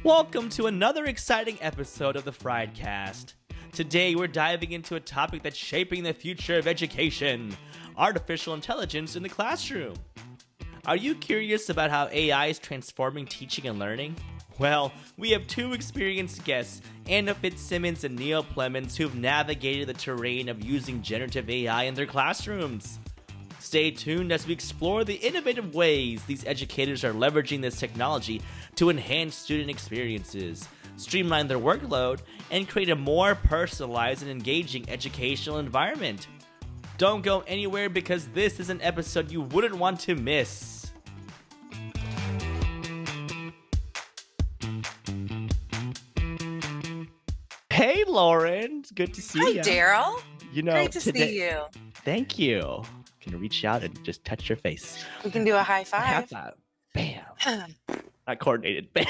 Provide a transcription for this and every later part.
Welcome to another exciting episode of the friEdCast. Today we're diving into a topic that's shaping the future of education: artificial intelligence in the classroom. Are you curious about how AI is transforming teaching and learning? Well, we have two experienced guests, Fitzimmons and Neill Plemons, who've navigated the terrain of using generative AI in their classrooms. Stay tuned as we explore the innovative ways these educators are leveraging this technology to enhance student experiences, streamline their workload, and create a more personalized and engaging educational environment. Don't go anywhere because this is an episode you wouldn't want to miss. Hey, Lauren. It's good to see you. Hi, Daryl. Great to see you. Thank you. Can reach out and just touch your face. We can do a high five. Bam. Not coordinated. Bam.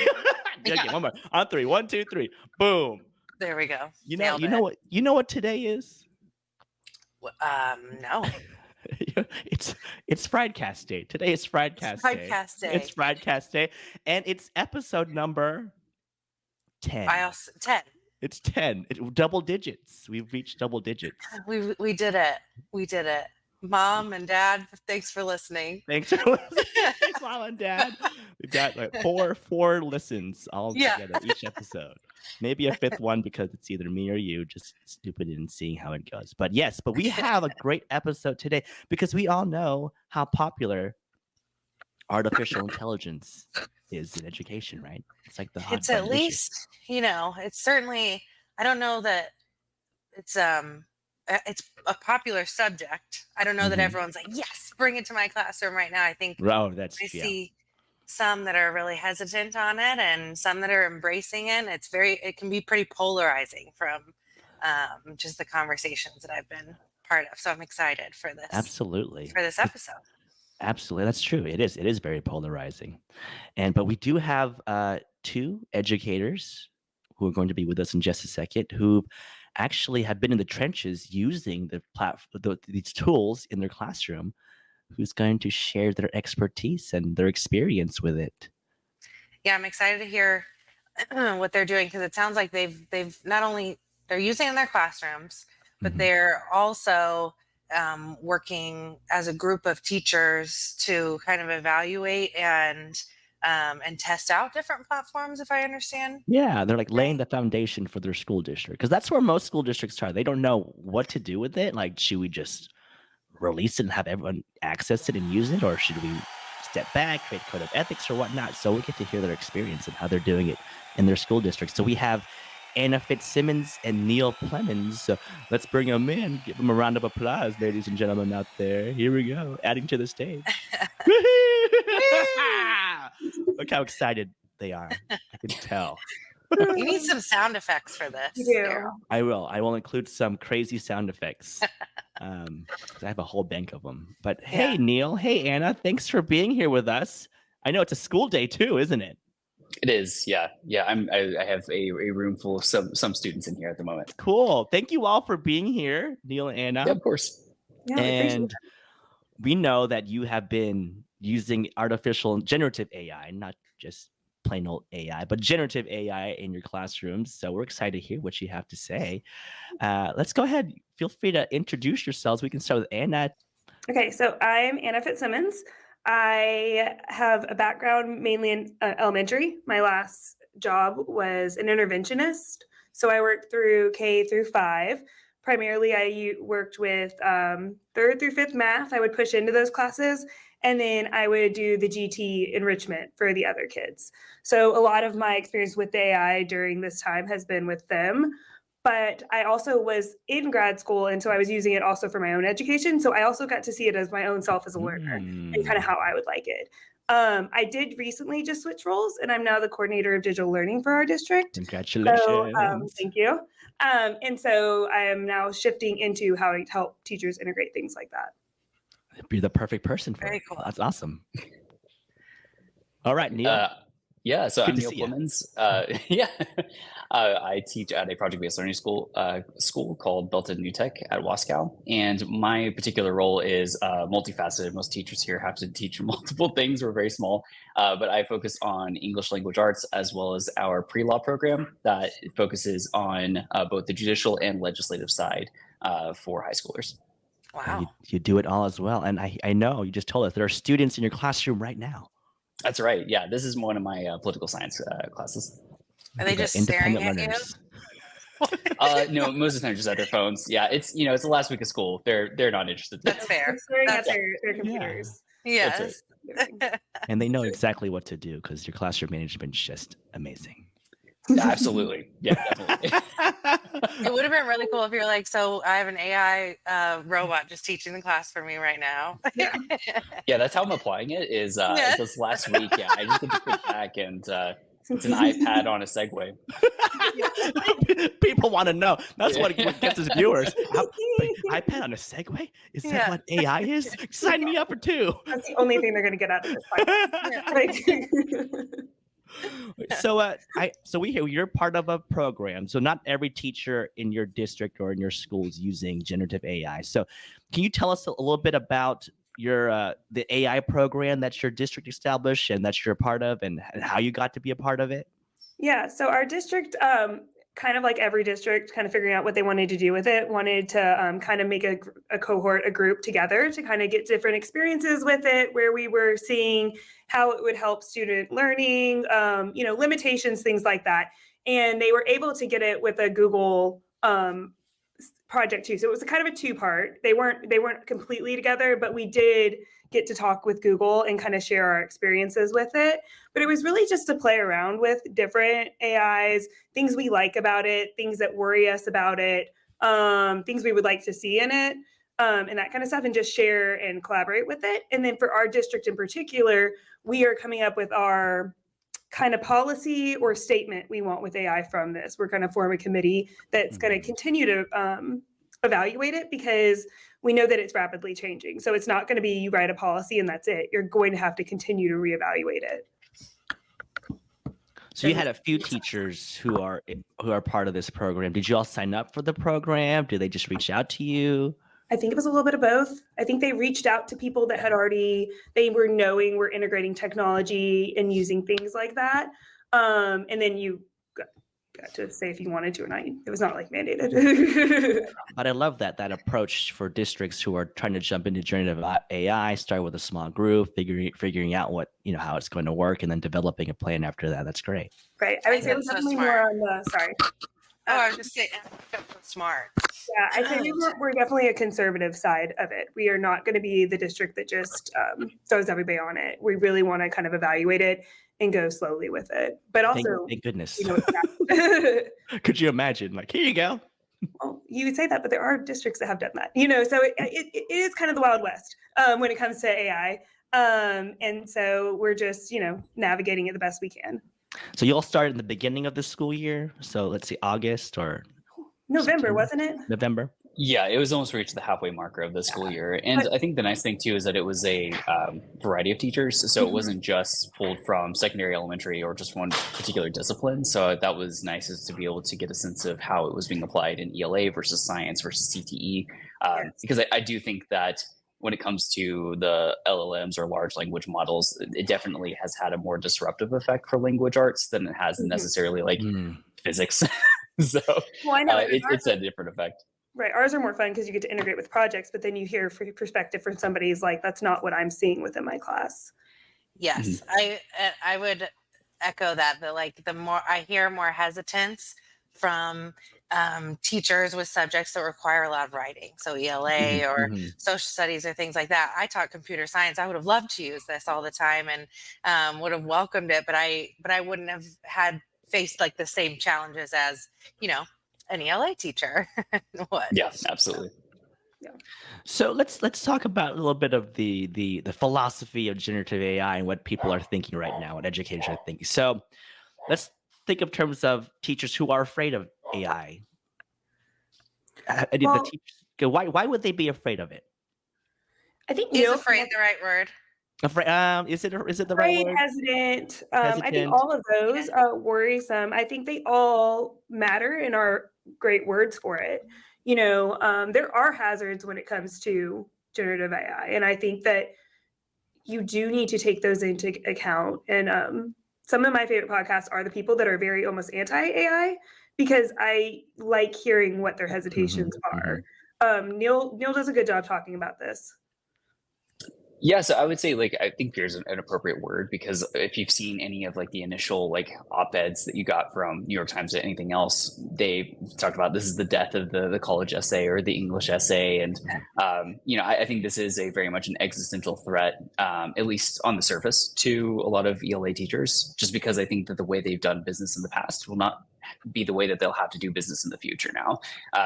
Okay, one more. On three. 1, 2, 3. Boom. There we go. You know what today is? No. It's friEdCast Day. Today is friEdCast Day. It's friEdCast Day, and it's episode number 10. 10. It's 10. Double digits. We've reached double digits. We did it. Mom and Dad, thanks for listening. Thanks, Mom and Dad. We've got like four listens all together each episode. Maybe a fifth one because it's either me or you, just stupid and seeing how it goes. But we have a great episode today because we all know how popular artificial intelligence is in education, right? It's like the hot It's at least, it's certainly, I don't know that it's a popular subject. I don't know that everyone's like, yes, bring it to my classroom right now. I think I see some that are really hesitant on it and some that are embracing it. It can be pretty polarizing from just the conversations that I've been part of. So I'm excited for this. Absolutely. For this episode. Absolutely. That's true. It is very polarizing. But we do have two educators who are going to be with us in just a second who actually have been in the trenches using these tools in their classroom, who's going to share their expertise and their experience with it. Yeah, I'm excited to hear what they're doing because it sounds like they've not only they're using it in their classrooms, but they're also working as a group of teachers to kind of evaluate and test out different platforms, if I understand. Yeah, they're like laying the foundation for their school district because that's where most school districts are. They don't know what to do with it. Like, should we just release it and have everyone access it and use it, or should we step back, create a code of ethics or whatnot? So we get to hear their experience and how they're doing it in their school district. So we have Fitzimmons and Neill Plemons. So let's bring them in. Give them a round of applause, ladies and gentlemen out there. Here we go. Adding to the stage. Look how excited they are. I can tell. You need some sound effects for this. Yeah. I will. I will include some crazy sound effects. Because I have a whole bank of them. But hey, Neill. Hey, Anna. Thanks for being here with us. I know it's a school day too, isn't it? It is, yeah. I have a room full of some students in here at the moment. Cool. Thank you all for being here, Neill and Anna. Yeah, of course. Yeah, And we know that you have been using generative AI, not just plain old AI, but generative AI in your classrooms. So we're excited to hear what you have to say. Let's go ahead. Feel free to introduce yourselves. We can start with Anna. Okay, so I'm Anna Fitzimmons. I have a background mainly in elementary. My last job was an interventionist. So I worked through K through 5. Primarily, I worked with 3rd through 5th math. I would push into those classes, and then I would do the GT enrichment for the other kids. So a lot of my experience with AI during this time has been with them. But I also was in grad school, and so I was using it also for my own education. So I also got to see it as my own self as a learner and kind of how I would like it. I did recently just switch roles, and I'm now the coordinator of digital learning for our district. Congratulations. So, thank you. And so I am now shifting into how to help teachers integrate things like that. You're the perfect person for Very it. cool. That's awesome. All right, Neill. Yeah, so Good I'm to Neill see ya. Plemons. Yeah, I teach at a project-based learning school called Built in New Tech at Wascow, and my particular role is multifaceted. Most teachers here have to teach multiple things. We're very small, but I focus on English language arts as well as our pre-law program that focuses on both the judicial and legislative side for high schoolers. Wow. You do it all as well. And I know you just told us there are students in your classroom right now. That's right. Yeah, this is one of my political science classes. Are they just staring at you? No, most of the time just at their phones. Yeah, it's it's the last week of school. They're not interested. That's fair. They're staring at That's their computers. Yes. And they know exactly what to do because your classroom management's just amazing. Absolutely. Yeah, definitely. It would have been really cool if you're like, so I have an AI robot just teaching the class for me right now. Yeah. Yeah, that's how I'm applying it. Is this last week? Yeah, I just did the quick back, and it's an iPad on a Segway. People want to know. That's what gets us viewers. iPad on a Segway? Is that what AI is? Sign me up for 2. That's the only thing they're going to get out of this podcast. So we hear you're part of a program. So not every teacher in your district or in your school is using generative AI. So can you tell us a little bit about your the AI program that your district established and that you're a part of, and how you got to be a part of it? Yeah, so our district, kind of like every district, kind of figuring out what they wanted to do with it, wanted to kind of make a cohort, a group together to kind of get different experiences with it, where we were seeing how it would help student learning, limitations, things like that. And they were able to get it with a Google project too. So it was kind of a 2-part. They weren't completely together, but we did get to talk with Google and kind of share our experiences with it. But it was really just to play around with different AIs, things we like about it, things that worry us about it, things we would like to see in it, and that kind of stuff, and just share and collaborate with it. And then for our district in particular, we are coming up with our kind of policy or statement we want with AI from this. We're going to form a committee that's going to continue to evaluate it, because we know that it's rapidly changing. So it's not going to be you write a policy and that's it. You're going to have to continue to reevaluate it. So you had a few teachers who are part of this program. Did you all sign up for the program? Did they just reach out to you? I think it was a little bit of both. I think they reached out to people that they were knowing we're integrating technology and using things like that. And then you got to say if you wanted to or not. It was not like mandated. But I love that approach for districts who are trying to jump into generative AI, start with a small group, figuring out what, how it's going to work, and then developing a plan after that. That's great. Right. I would say it was definitely more on the, sorry. Oh, I was just saying, smart. Yeah, I think we're definitely a conservative side of it. We are not going to be the district that just throws everybody on it. We really want to kind of evaluate it and go slowly with it. But also, thank goodness. Could you imagine? Like, here you go. Well, you would say that, but there are districts that have done that. So it is kind of the Wild West when it comes to AI. And so we're just, navigating it the best we can. So you all started in the beginning of the school year. So let's see, August or November, September? Wasn't it? November. Yeah, it was almost reached the halfway marker of the school year. And I think the nice thing too is that it was a variety of teachers. So it wasn't just pulled from secondary, elementary, or just one particular discipline. So that was nice, is to be able to get a sense of how it was being applied in ELA versus science versus CTE. Because I do think that when it comes to the LLMs or large language models, it definitely has had a more disruptive effect for language arts than it has necessarily like physics. So I know it's a different effect. Right. Ours are more fun because you get to integrate with projects, but then you hear perspective from somebody who's like, that's not what I'm seeing within my class. Yes, I would echo that. The more I hear more hesitance from teachers with subjects that require a lot of writing, so ELA or social studies or things like that. I taught computer science. I would have loved to use this all the time and would have welcomed it, but I wouldn't have faced like the same challenges as an ELA teacher would. Yeah, absolutely. Yeah. So let's talk about a little bit of the philosophy of generative AI and what people are thinking right now, what educators are thinking. So let's think of terms of teachers who are afraid of AI. Why would they be afraid of it? I think Is afraid the right word? Is it the right Afraid, word? hesitant. I think Hesitant. all of those, worrisome. I think they all matter and are great words for it. There are hazards when it comes to generative AI, and I think that you do need to take those into account. And some of my favorite podcasts are the people that are very almost anti-AI, because I like hearing what their hesitations are. Neil does a good job talking about this. Yeah, so I would say, like, I think fear is an appropriate word, because if you've seen any of like the initial like op-eds that you got from New York Times or anything else, they talked about this is the death of the college essay or the English essay. And, I think this is a very much an existential threat, at least on the surface, to a lot of ELA teachers, just because I think that the way they've done business in the past will not be the way that they'll have to do business in the future now.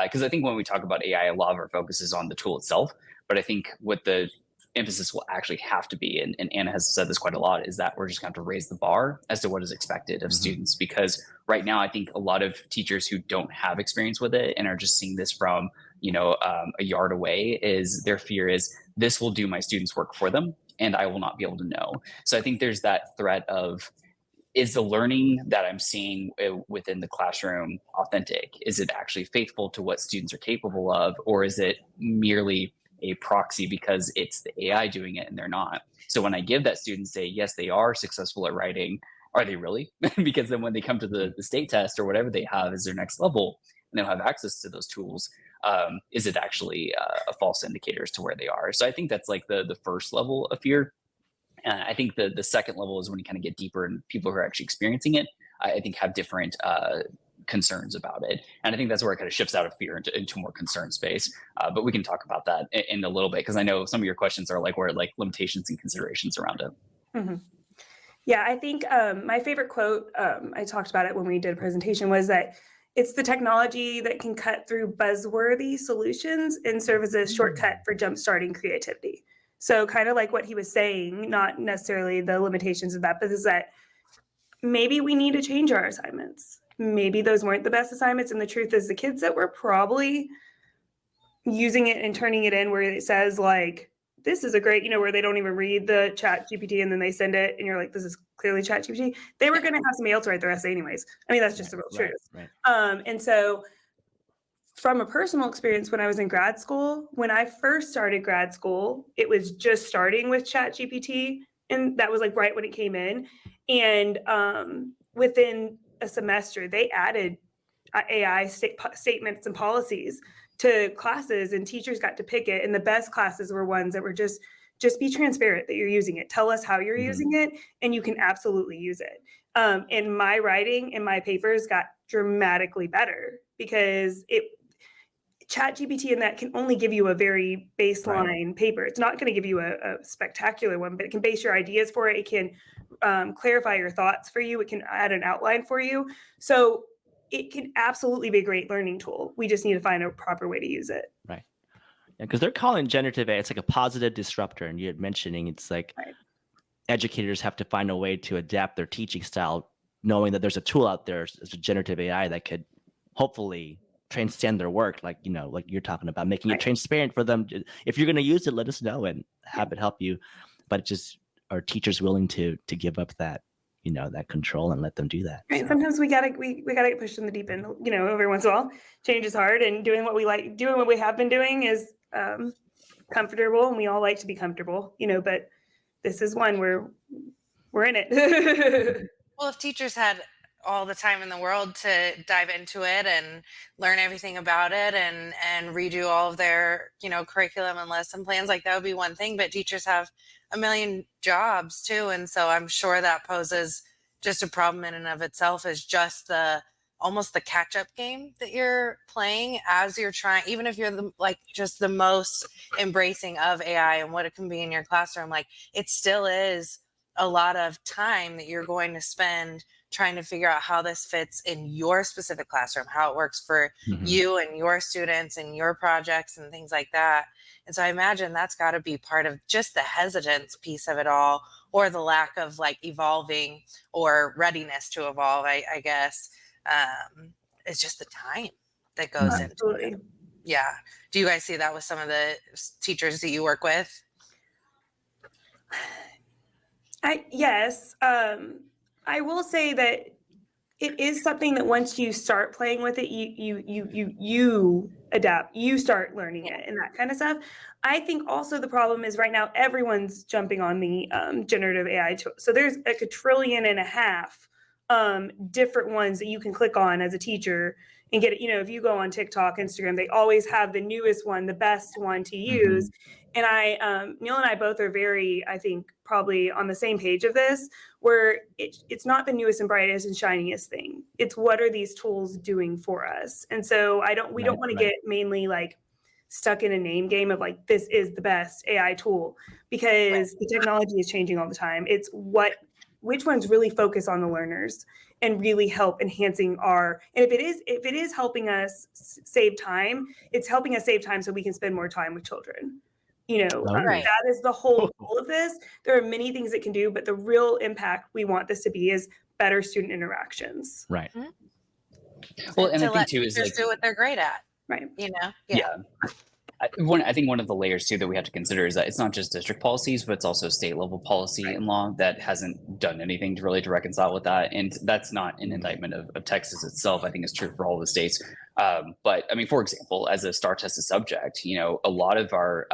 Because I think when we talk about AI, a lot of our focus is on the tool itself. But I think what the emphasis will actually have to be, and Anna has said this quite a lot, is that we're just going to have to raise the bar as to what is expected of students. Because right now, I think a lot of teachers who don't have experience with it and are just seeing this from, a yard away, is their fear is this will do my students' work for them and I will not be able to know. So I think there's that threat of, is the learning that I'm seeing within the classroom authentic? Is it actually faithful to what students are capable of? Or is it merely a proxy because it's the AI doing it and they're not? So when I give that student, say, yes, they are successful at writing, are they really? Because then when they come to the state test or whatever they have as their next level, and they'll have access to those tools, is it actually a false indicator as to where they are? So I think that's like the first level of fear. I think the second level is when you kind of get deeper, and people who are actually experiencing it, I think, have different concerns about it. And I think that's where it kind of shifts out of fear into more concern space. But we can talk about that in a little bit, because I know some of your questions are like where like limitations and considerations around it. Mm-hmm. Yeah, I think my favorite quote, I talked about it when we did a presentation, was that it's the technology that can cut through buzzworthy solutions and serve as a shortcut for jumpstarting creativity. So kind of like what he was saying, not necessarily the limitations of that, but is that maybe we need to change our assignments. Maybe those weren't the best assignments. And the truth is, the kids that were probably using it and turning it in where it says like, this is a great, where they don't even read the chat GPT and then they send it and you're like, this is clearly chat GPT. They were going to have somebody else write their essay anyways. I mean, that's just the real truth. Right. And so from a personal experience, when I was in grad school, when I first started grad school, it was just starting with chat GPT. And that was like right when it came in. And within a semester, they added AI statements and policies to classes, and teachers got to pick it. And the best classes were ones that were just be transparent that you're using it. Tell us how you're using it, and you can absolutely use it. And my writing and my papers got dramatically better because ChatGPT in that can only give you a very baseline paper. It's not going to give you a spectacular one, but it can base your ideas for it. It can clarify your thoughts for you. It can add an outline for you. So it can absolutely be a great learning tool. We just need to find a proper way to use it. Right. Yeah, because they're calling generative AI, it's like a positive disruptor. And you're mentioning it's like educators have to find a way to adapt their teaching style, knowing that there's a tool out there, as a generative AI, that could hopefully transcend their work, like like you're talking about, making it transparent for them. If you're going to use it, let us know and have it help you. But just, are teachers willing to give up that that control and let them do that? Right. So. Sometimes we gotta get pushed in the deep end. Every once in a while, change is hard, and doing what we have been doing is comfortable, and we all like to be comfortable. But this is one where we're in it. Well, if teachers had all the time in the world to dive into it and learn everything about it and redo all of their curriculum and lesson plans, like that would be one thing, but teachers have a million jobs too, and so I'm sure that poses just a problem in and of itself, is just almost the catch-up game that you're playing as you're trying, even if you're just the most embracing of AI and what it can be in your classroom, like it still is a lot of time that you're going to spend trying to figure out how this fits in your specific classroom, how it works for you and your students and your projects and things like that. And so I imagine that's got to be part of just the hesitance piece of it all, or the lack of evolving or readiness to evolve, I guess. It's just the time that goes into it. Yeah. Do you guys see that with some of the teachers that you work with? Yes. I will say that it is something that once you start playing with it, you adapt, you start learning it and that kind of stuff. I think also the problem is right now everyone's jumping on the generative AI tool. So there's like 1.5 trillion different ones that you can click on as a teacher and get it. You know, if you go on TikTok, Instagram, they always have the newest one, the best one to use. And Neil and I both are very, I think, probably on the same page of this, where it's not the newest and brightest and shiniest thing. It's what are these tools doing for us? And so we don't want to get mainly like stuck in a name game of like, this is the best AI tool, because the technology is changing all the time. It's which ones really focus on the learners and really help enhancing and if it is helping us save time, it's helping us save time so we can spend more time with children. You know, that is the whole goal of this. There are many things it can do, but the real impact we want this to be is better student interactions. Right. Well, and I think too is like do what they're great at. Right. You know. Yeah. I think one of the layers too that we have to consider is that it's not just district policies, but it's also state level policy and law that hasn't done anything to reconcile with that. And that's not an indictment of Texas itself. I think it's true for all the states. But I mean, for example, as a STAR tested subject, you know, a lot of our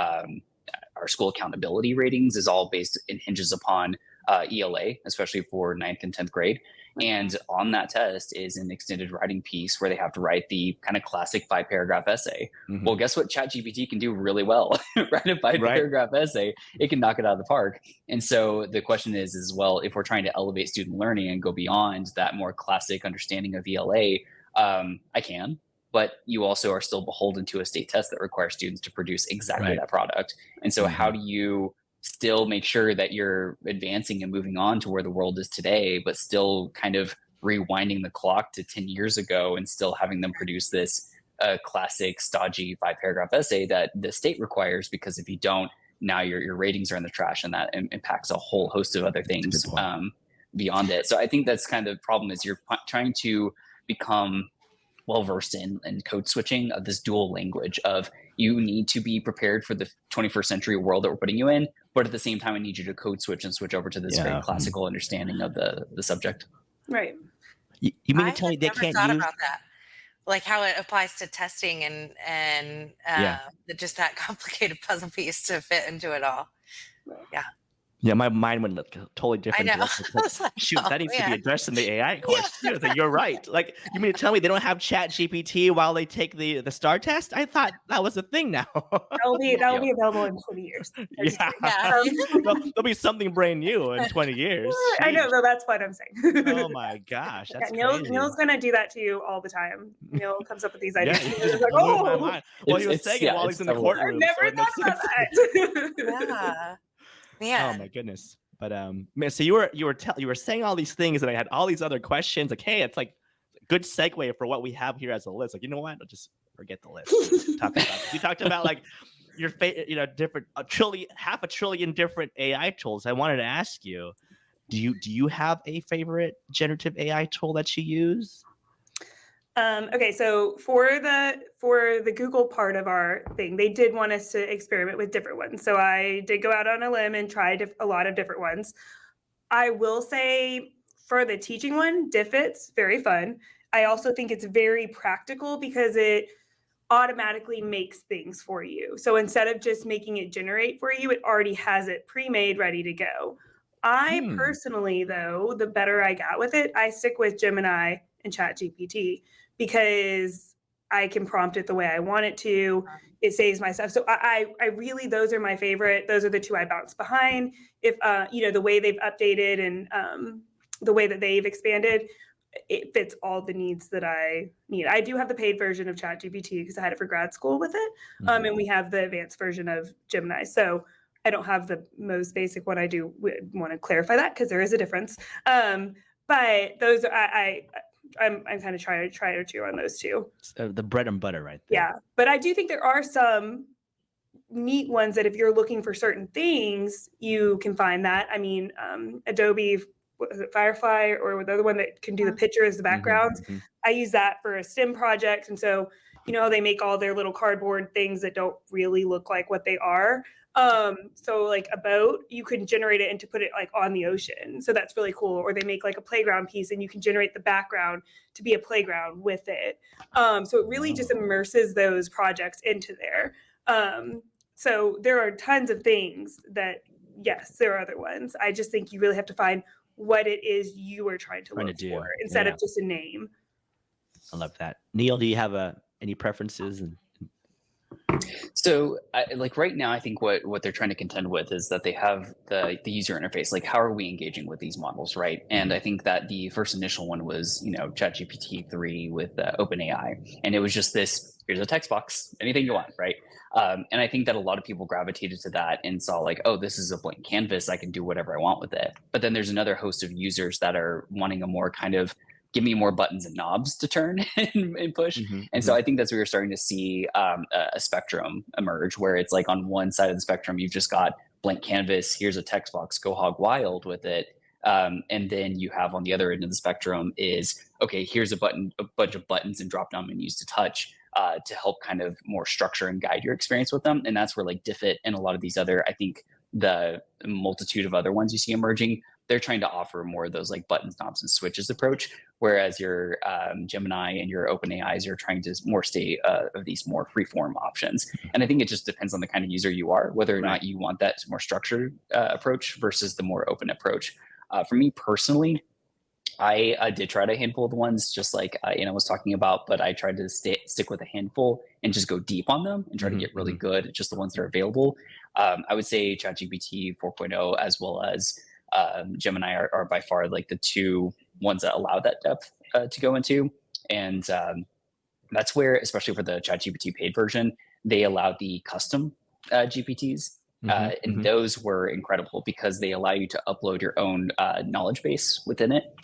school accountability ratings is all based and hinges upon ELA, especially for 9th and 10th grade. And on that test is an extended writing piece where they have to write the kind of classic 5-paragraph essay. Well, guess what ChatGPT can do really well? Write a 5-paragraph essay. It can knock it out of the park. And so the question is, well, if we're trying to elevate student learning and go beyond that more classic understanding of ELA, I can. But you also are still beholden to a state test that requires students to produce exactly that product. And so how do you still make sure that you're advancing and moving on to where the world is today, but still kind of rewinding the clock to 10 years ago and still having them produce this classic stodgy 5-paragraph essay that the state requires, because if you don't, now your ratings are in the trash, and that impacts a whole host of other things beyond it. So I think that's kind of the problem, is you're trying to become well-versed in code switching of this dual language of you need to be prepared for the 21st century world that we're putting you in, but at the same time, I need you to code switch and switch over to this very classical understanding of the subject. Right. You mean to tell me they can't use about that? Like how it applies to testing and just that complicated puzzle piece to fit into it all. Yeah. Yeah, my mind went totally different. I know. Like, shoot, that needs to be addressed in the AI course too. So you're right. Like, you mean to tell me they don't have ChatGPT while they take the STAR test? I thought that was a thing now. That'll be available in 20 years. There'll be something brand new in 20 years. I know, though. That's what I'm saying. Oh my gosh, that's crazy. Neil's gonna do that to you all the time. Neil comes up with these ideas. He's like, my mind. Well, he was saying it while he's in the courtroom. I've never thought about that. Yeah. Yeah. Oh my goodness. But man, so you were saying all these things, and I had all these other questions. Like, hey, it's like a good segue for what we have here as a list. Like, you know what? I'll just forget the list. You talked about like your different 500 billion different AI tools. I wanted to ask you, do you have a favorite generative AI tool that you use? Okay, so for the Google part of our thing, they did want us to experiment with different ones. So I did go out on a limb and try a lot of different ones. I will say for the teaching one, Diffit's very fun. I also think it's very practical because it automatically makes things for you. So instead of just making it generate for you, it already has it pre-made, ready to go. I personally, though, the better I got with it, I stick with Gemini and ChatGPT, because I can prompt it the way I want it to. It saves my stuff. So I really, those are my favorite. Those are the two I bounce behind. If, the way they've updated and the way that they've expanded, it fits all the needs that I need. I do have the paid version of ChatGPT because I had it for grad school with it. And we have the advanced version of Gemini. So I don't have the most basic one. I do want to clarify that because there is a difference. But those are, I'm kind of trying to chew on those two. The bread and butter right there. Yeah. But I do think there are some neat ones that if you're looking for certain things, you can find that. I mean, Adobe, was it Firefly, or the other one that can do the pictures, the backgrounds. I use that for a STEM project. And so, they make all their little cardboard things that don't really look like what they are. So like a boat, you can generate it and to put it like on the ocean. So that's really cool. Or they make like a playground piece and you can generate the background to be a playground with it. So it really just immerses those projects into there. So there are tons of things that, yes, there are other ones. I just think you really have to find what it is you are trying to look for instead of just a name. I love that. Neil, do you have any preferences? So like right now, I think what they're trying to contend with is that they have the user interface, like how are we engaging with these models, right? And I think that the first initial one was, ChatGPT 3 with OpenAI. And it was just this, here's a text box, anything you want, right? And I think that a lot of people gravitated to that and saw like, oh, this is a blank canvas, I can do whatever I want with it. But then there's another host of users that are wanting a more kind of, give me more buttons and knobs to turn and push. And so I think that's where you're starting to see a spectrum emerge, where it's like on one side of the spectrum, you've just got blank canvas, here's a text box, go hog wild with it. And then you have on the other end of the spectrum is, okay, here's a bunch of buttons and drop down menus to touch to help kind of more structure and guide your experience with them. And that's where like Diffit and a lot of these other, I think the multitude of other ones you see emerging, they're trying to offer more of those like buttons, knobs, and switches approach, whereas your Gemini and your OpenAIs are trying to more stay of these more freeform options. And I think it just depends on the kind of user you are, whether or not you want that more structured approach versus the more open approach. For me personally, I did try a handful of the ones just like Anna was talking about, but I tried to stick with a handful and just go deep on them and try to get really good at just the ones that are available. I would say ChatGPT 4.0 as well as Gemini are by far like the two ones that allow that depth to go into. And that's where, especially for the ChatGPT paid version, they allowed the custom GPTs. And those were incredible because they allow you to upload your own knowledge base within it.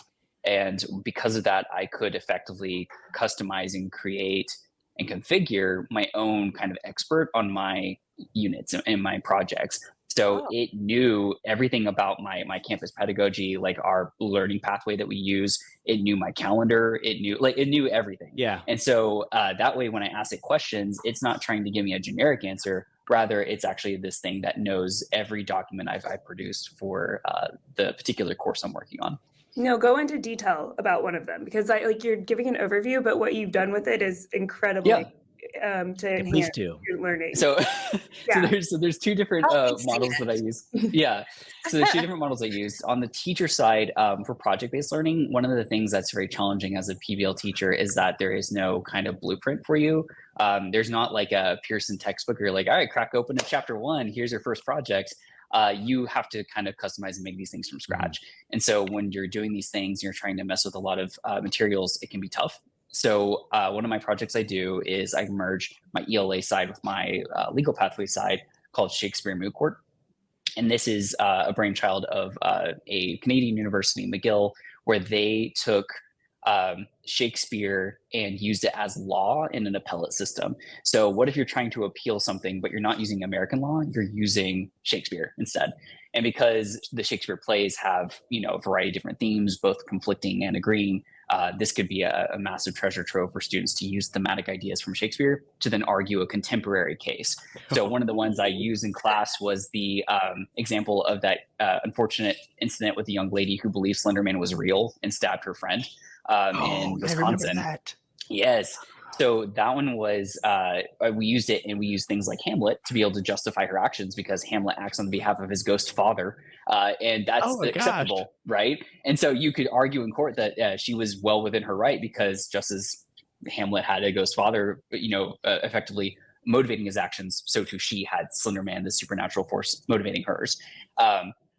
And because of that, I could effectively customize and create and configure my own kind of expert on my units and my projects. So it knew everything about my campus pedagogy, like our learning pathway that we use. It knew my calendar. It knew everything. Yeah. And so that way, when I ask it questions, it's not trying to give me a generic answer. Rather, it's actually this thing that knows every document I've produced for the particular course I'm working on. No, go into detail about one of them because you're giving an overview, but what you've done with it is incredibly to enhance your learning. So there's two different models that I use. So there's two different models I use. On the teacher side, for project-based learning, one of the things that's very challenging as a PBL teacher is that there is no kind of blueprint for you. There's not like a Pearson textbook where you're like, all right, crack open to chapter 1, here's your first project. You have to kind of customize and make these things from scratch. And so when you're doing these things, you're trying to mess with a lot of materials, it can be tough. So one of my projects I do is I merge my ELA side with my legal pathway side called Shakespeare Moot Court. And this is a brainchild of a Canadian university, McGill, where they took Shakespeare and used it as law in an appellate system. So what if you're trying to appeal something, but you're not using American law, you're using Shakespeare instead? And because the Shakespeare plays have, a variety of different themes, both conflicting and agreeing, this could be a massive treasure trove for students to use thematic ideas from Shakespeare to then argue a contemporary case. So one of the ones I used in class was the example of that unfortunate incident with a young lady who believed Slender Man was real and stabbed her friend in Wisconsin. Yes. So that one was, we used it and we used things like Hamlet to be able to justify her actions because Hamlet acts on behalf of his ghost father. And that's acceptable, right? And so you could argue in court that she was well within her right because just as Hamlet had a ghost father, effectively motivating his actions, so too she had Slender Man, the supernatural force, motivating hers.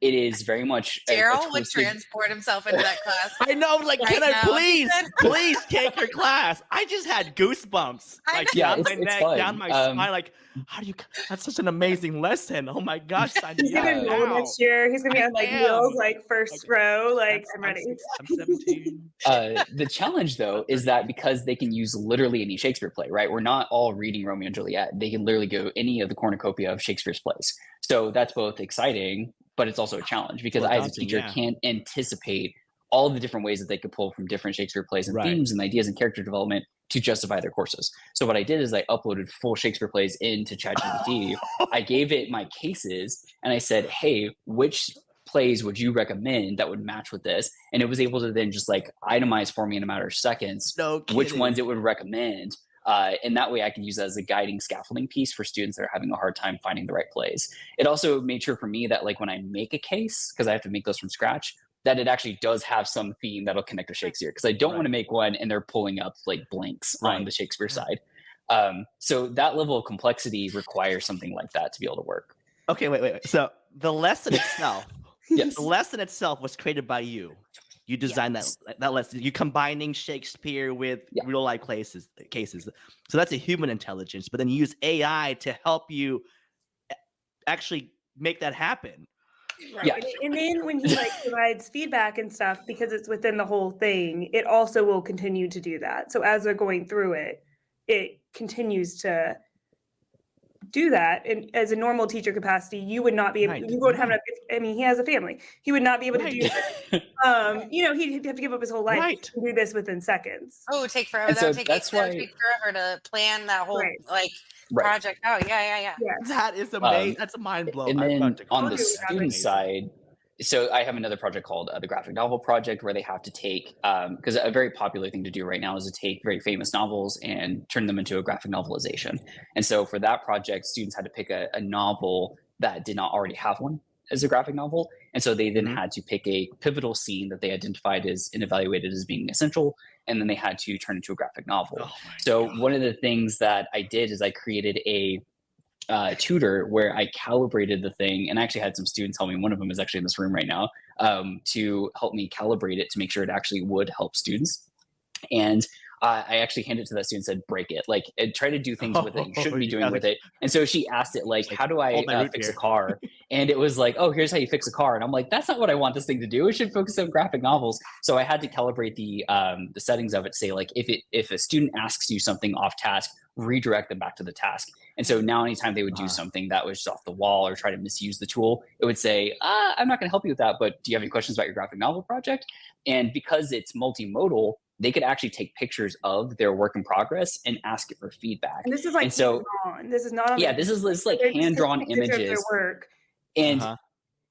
It is very much Daryl would transport himself into that class. I know, can I please take your class? I just had goosebumps. Down my neck, down my spine. How do you? That's such an amazing lesson. Oh my gosh! He's gonna enroll next year. He's gonna be on heels, first row. I'm ready. I'm 17. The challenge though is that because they can use literally any Shakespeare play, right? We're not all reading Romeo and Juliet. They can literally go any of the cornucopia of Shakespeare's plays. So that's both exciting, but it's also a challenge because I, as a teacher, can't anticipate all the different ways that they could pull from different Shakespeare plays and themes and ideas and character development to justify their courses. So what I did is I uploaded full Shakespeare plays into ChatGPT. I gave it my cases and I said, hey, which plays would you recommend that would match with this? And it was able to then just like itemize for me in a matter of seconds which ones it would recommend. And that way I can use that as a guiding scaffolding piece for students that are having a hard time finding the right plays. It also made sure for me that like when I make a case, because I have to make those from scratch, that it actually does have some theme that'll connect to Shakespeare. Because I don't want to make one and they're pulling up like blanks on the Shakespeare side. So that level of complexity requires something like that to be able to work. Okay, wait. So the lesson itself, yes, the lesson itself was created by you. You designed that lesson. You combining Shakespeare with real life cases. So that's a human intelligence. But then you use AI to help you actually make that happen. Right. Yeah. And then when he like provides feedback and stuff, because it's within the whole thing, it also will continue to do that. So as they're going through it, it continues to do that. And as a normal teacher capacity, you would not be able, you won't have enough, I mean, he has a family. He would not be able to do that. You know, he'd have to give up his whole life to do this within seconds. Oh, it would take forever. That would take forever to plan that whole project. Oh, yeah. That is amazing. That's a mind blow. And then on the student side, so I have another project called the graphic novel project where they have to take, because a very popular thing to do right now is to take very famous novels and turn them into a graphic novelization. And so for that project, students had to pick a novel that did not already have one as a graphic novel. And so they then had to pick a pivotal scene that they identified as and evaluated as being essential. And then they had to turn into a graphic novel. So one of the things that I did is I created a tutor where I calibrated the thing, and I actually had some students help me. One of them is actually in this room right now, to help me calibrate it to make sure it actually would help students. And I actually handed it to that student and said, break it, like, and try to do things with it you shouldn't be doing with it. And so she asked it like, how do I fix a car? And it was like, oh, here's how you fix a car. And I'm like, that's not what I want this thing to do. It should focus on graphic novels. So I had to calibrate the settings of it, say like, if a student asks you something off task, redirect them back to the task. And so now anytime they would do something that was just off the wall or try to misuse the tool, it would say, I'm not going to help you with that, but do you have any questions about your graphic novel project? And because it's multimodal, they could actually take pictures of their work in progress and ask it for feedback. And this is like hand-drawn. This is not on this is like hand-drawn images. And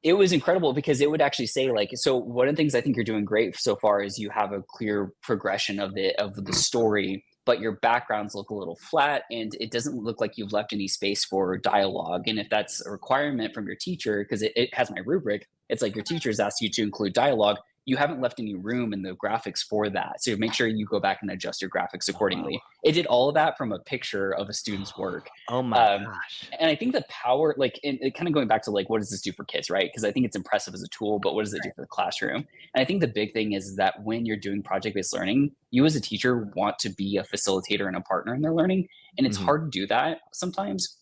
it was incredible because it would actually say like, so one of the things I think you're doing great so far is you have a clear progression of the story, but your backgrounds look a little flat and it doesn't look like you've left any space for dialogue. And if that's a requirement from your teacher, because it has my rubric, it's like your teacher's asked you to include dialogue, you haven't left any room in the graphics for that. So make sure you go back and adjust your graphics accordingly. It did all of that from a picture of a student's work. Oh my gosh. And I think the power, like, and kind of going back to like, what does this do for kids, right? Because I think it's impressive as a tool, but what does it do for the classroom? And I think the big thing is that when you're doing project-based learning, you as a teacher want to be a facilitator and a partner in their learning. And it's hard to do that sometimes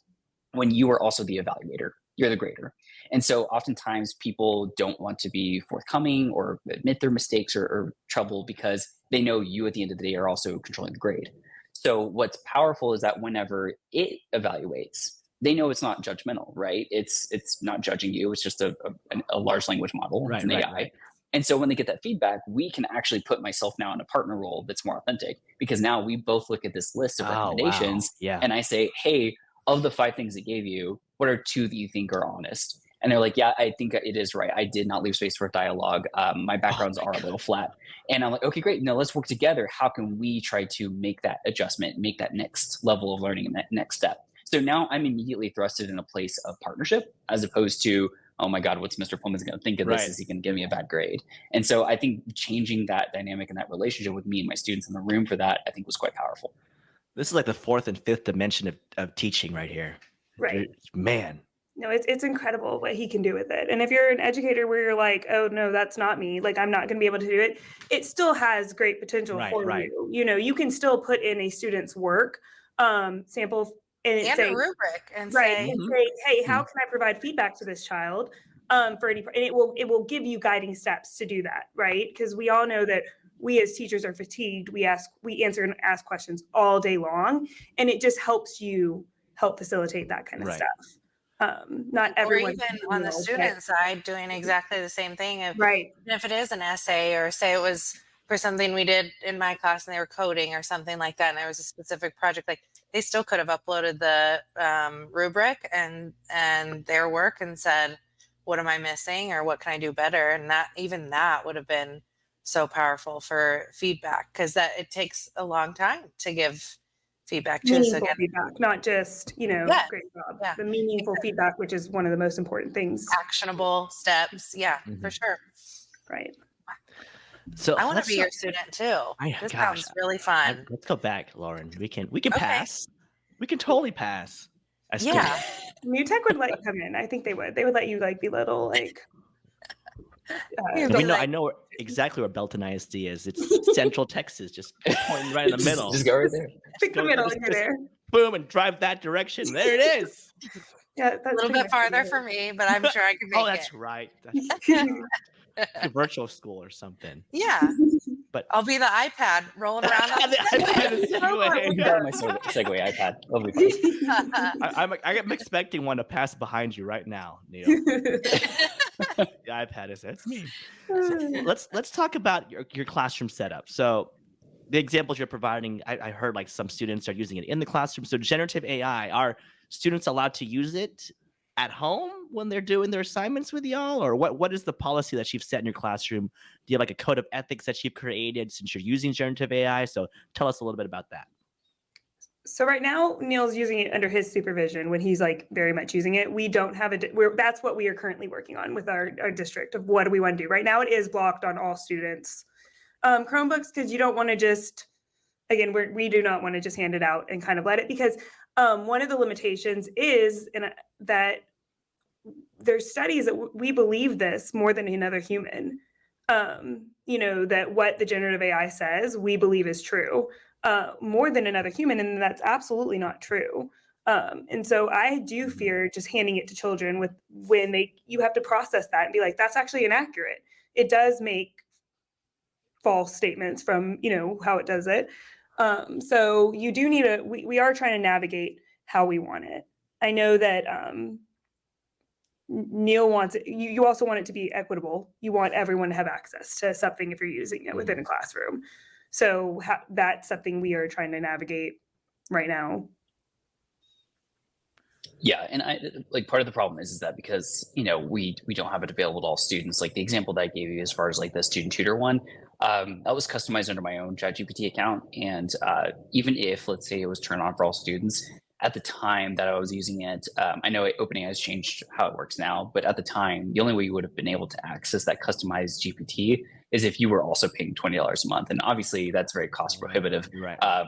when you are also the evaluator, you're the grader. And so oftentimes people don't want to be forthcoming or admit their mistakes or trouble because they know you at the end of the day are also controlling the grade. So what's powerful is that whenever it evaluates, they know it's not judgmental, right? It's not judging you. It's just a large language model. It's an AI. Right. And so when they get that feedback, we can actually put myself now in a partner role that's more authentic because now we both look at this list of recommendations and I say, hey, of the 5 things it gave you, what are 2 that you think are honest? And they're like, yeah, I think it is right. I did not leave space for dialogue. My backgrounds are a little flat. And I'm like, okay, great. Now let's work together. How can we try to make that adjustment, make that next level of learning and that next step? So now I'm immediately thrusted in a place of partnership as opposed to, oh my God, what's Mr. Plemons going to think of this? Is he going to give me a bad grade? And so I think changing that dynamic and that relationship with me and my students in the room for that, I think was quite powerful. This is like the 4th and 5th dimension of teaching right here. Right. Man. No, it's incredible what he can do with it. And if you're an educator where you're like, oh no, that's not me, like I'm not going to be able to do it, it still has great potential for you. You know, you can still put in a student's work, sample and say, a rubric and say, hey, how can I provide feedback to this child? For any, and it will give you guiding steps to do that, right? Because we all know that we as teachers are fatigued. We answer and ask questions all day long, and it just helps you help facilitate that kind of stuff. Not everyone, or even on the student side, doing exactly the same thing. If it is an essay, or say it was for something we did in my class and they were coding or something like that, and there was a specific project, like they still could have uploaded the rubric and their work and said, what am I missing or what can I do better? And that would have been so powerful for feedback, because that it takes a long time to give feedback too. Meaningful feedback, not just, great job. Yeah. The meaningful feedback, which is one of the most important things. Actionable steps. Yeah, for sure. Right. So I want to be your student too. This sounds really fun. Let's go back, Lauren. We can pass. We can totally pass. Yeah. New Tech would let you come in. I think they would. They would let you be little I know exactly where Belton ISD is. It's Central Texas, just pointing right in the middle. Just go right there. Pick the middle and you're there. Boom, and drive that direction. There it is. Yeah, a little bit farther for me, but I'm sure I can make it. Oh, that's right. A virtual school or something. Yeah. But I'll be the iPad rolling around. My Segway iPad. Lovely. I'm expecting one to pass behind you right now, Neil. The iPad is that's me. So let's talk about your classroom setup. So the examples you're providing, I heard like some students are using it in the classroom. So generative AI, are students allowed to use it at home when they're doing their assignments with y'all, or what is the policy that you've set in your classroom? Do you have like a code of ethics that you've created since you're using generative AI? So tell us a little bit about that. So right now, Neil's using it under his supervision when he's very much using it. We don't have that's what we are currently working on with our district of what do we want to do. Right now, it is blocked on all students. Chromebooks, because you don't want to just, again, we do not want to just hand it out and kind of let it, because one of the limitations is that there's studies that we believe this more than another human. That what the generative AI says, we believe is true more than another human, and that's absolutely not true. And so I do fear just handing it to children when you have to process that and be like, that's actually inaccurate. It does make false statements from how it does it. So you do need we are trying to navigate how we want it. I know that Neil wants it. You also want it to be equitable. You want everyone to have access to something if you're using it within a classroom. So that's something we are trying to navigate right now. Yeah, and part of the problem is that because we don't have it available to all students. Like the example that I gave you as far as the student tutor one, that was customized under my own ChatGPT account, and even if, let's say, it was turned on for all students, at the time that I was using it, I know OpenAI has changed how it works now, but at the time, the only way you would have been able to access that customized GPT is if you were also paying $20 a month. And obviously that's very cost prohibitive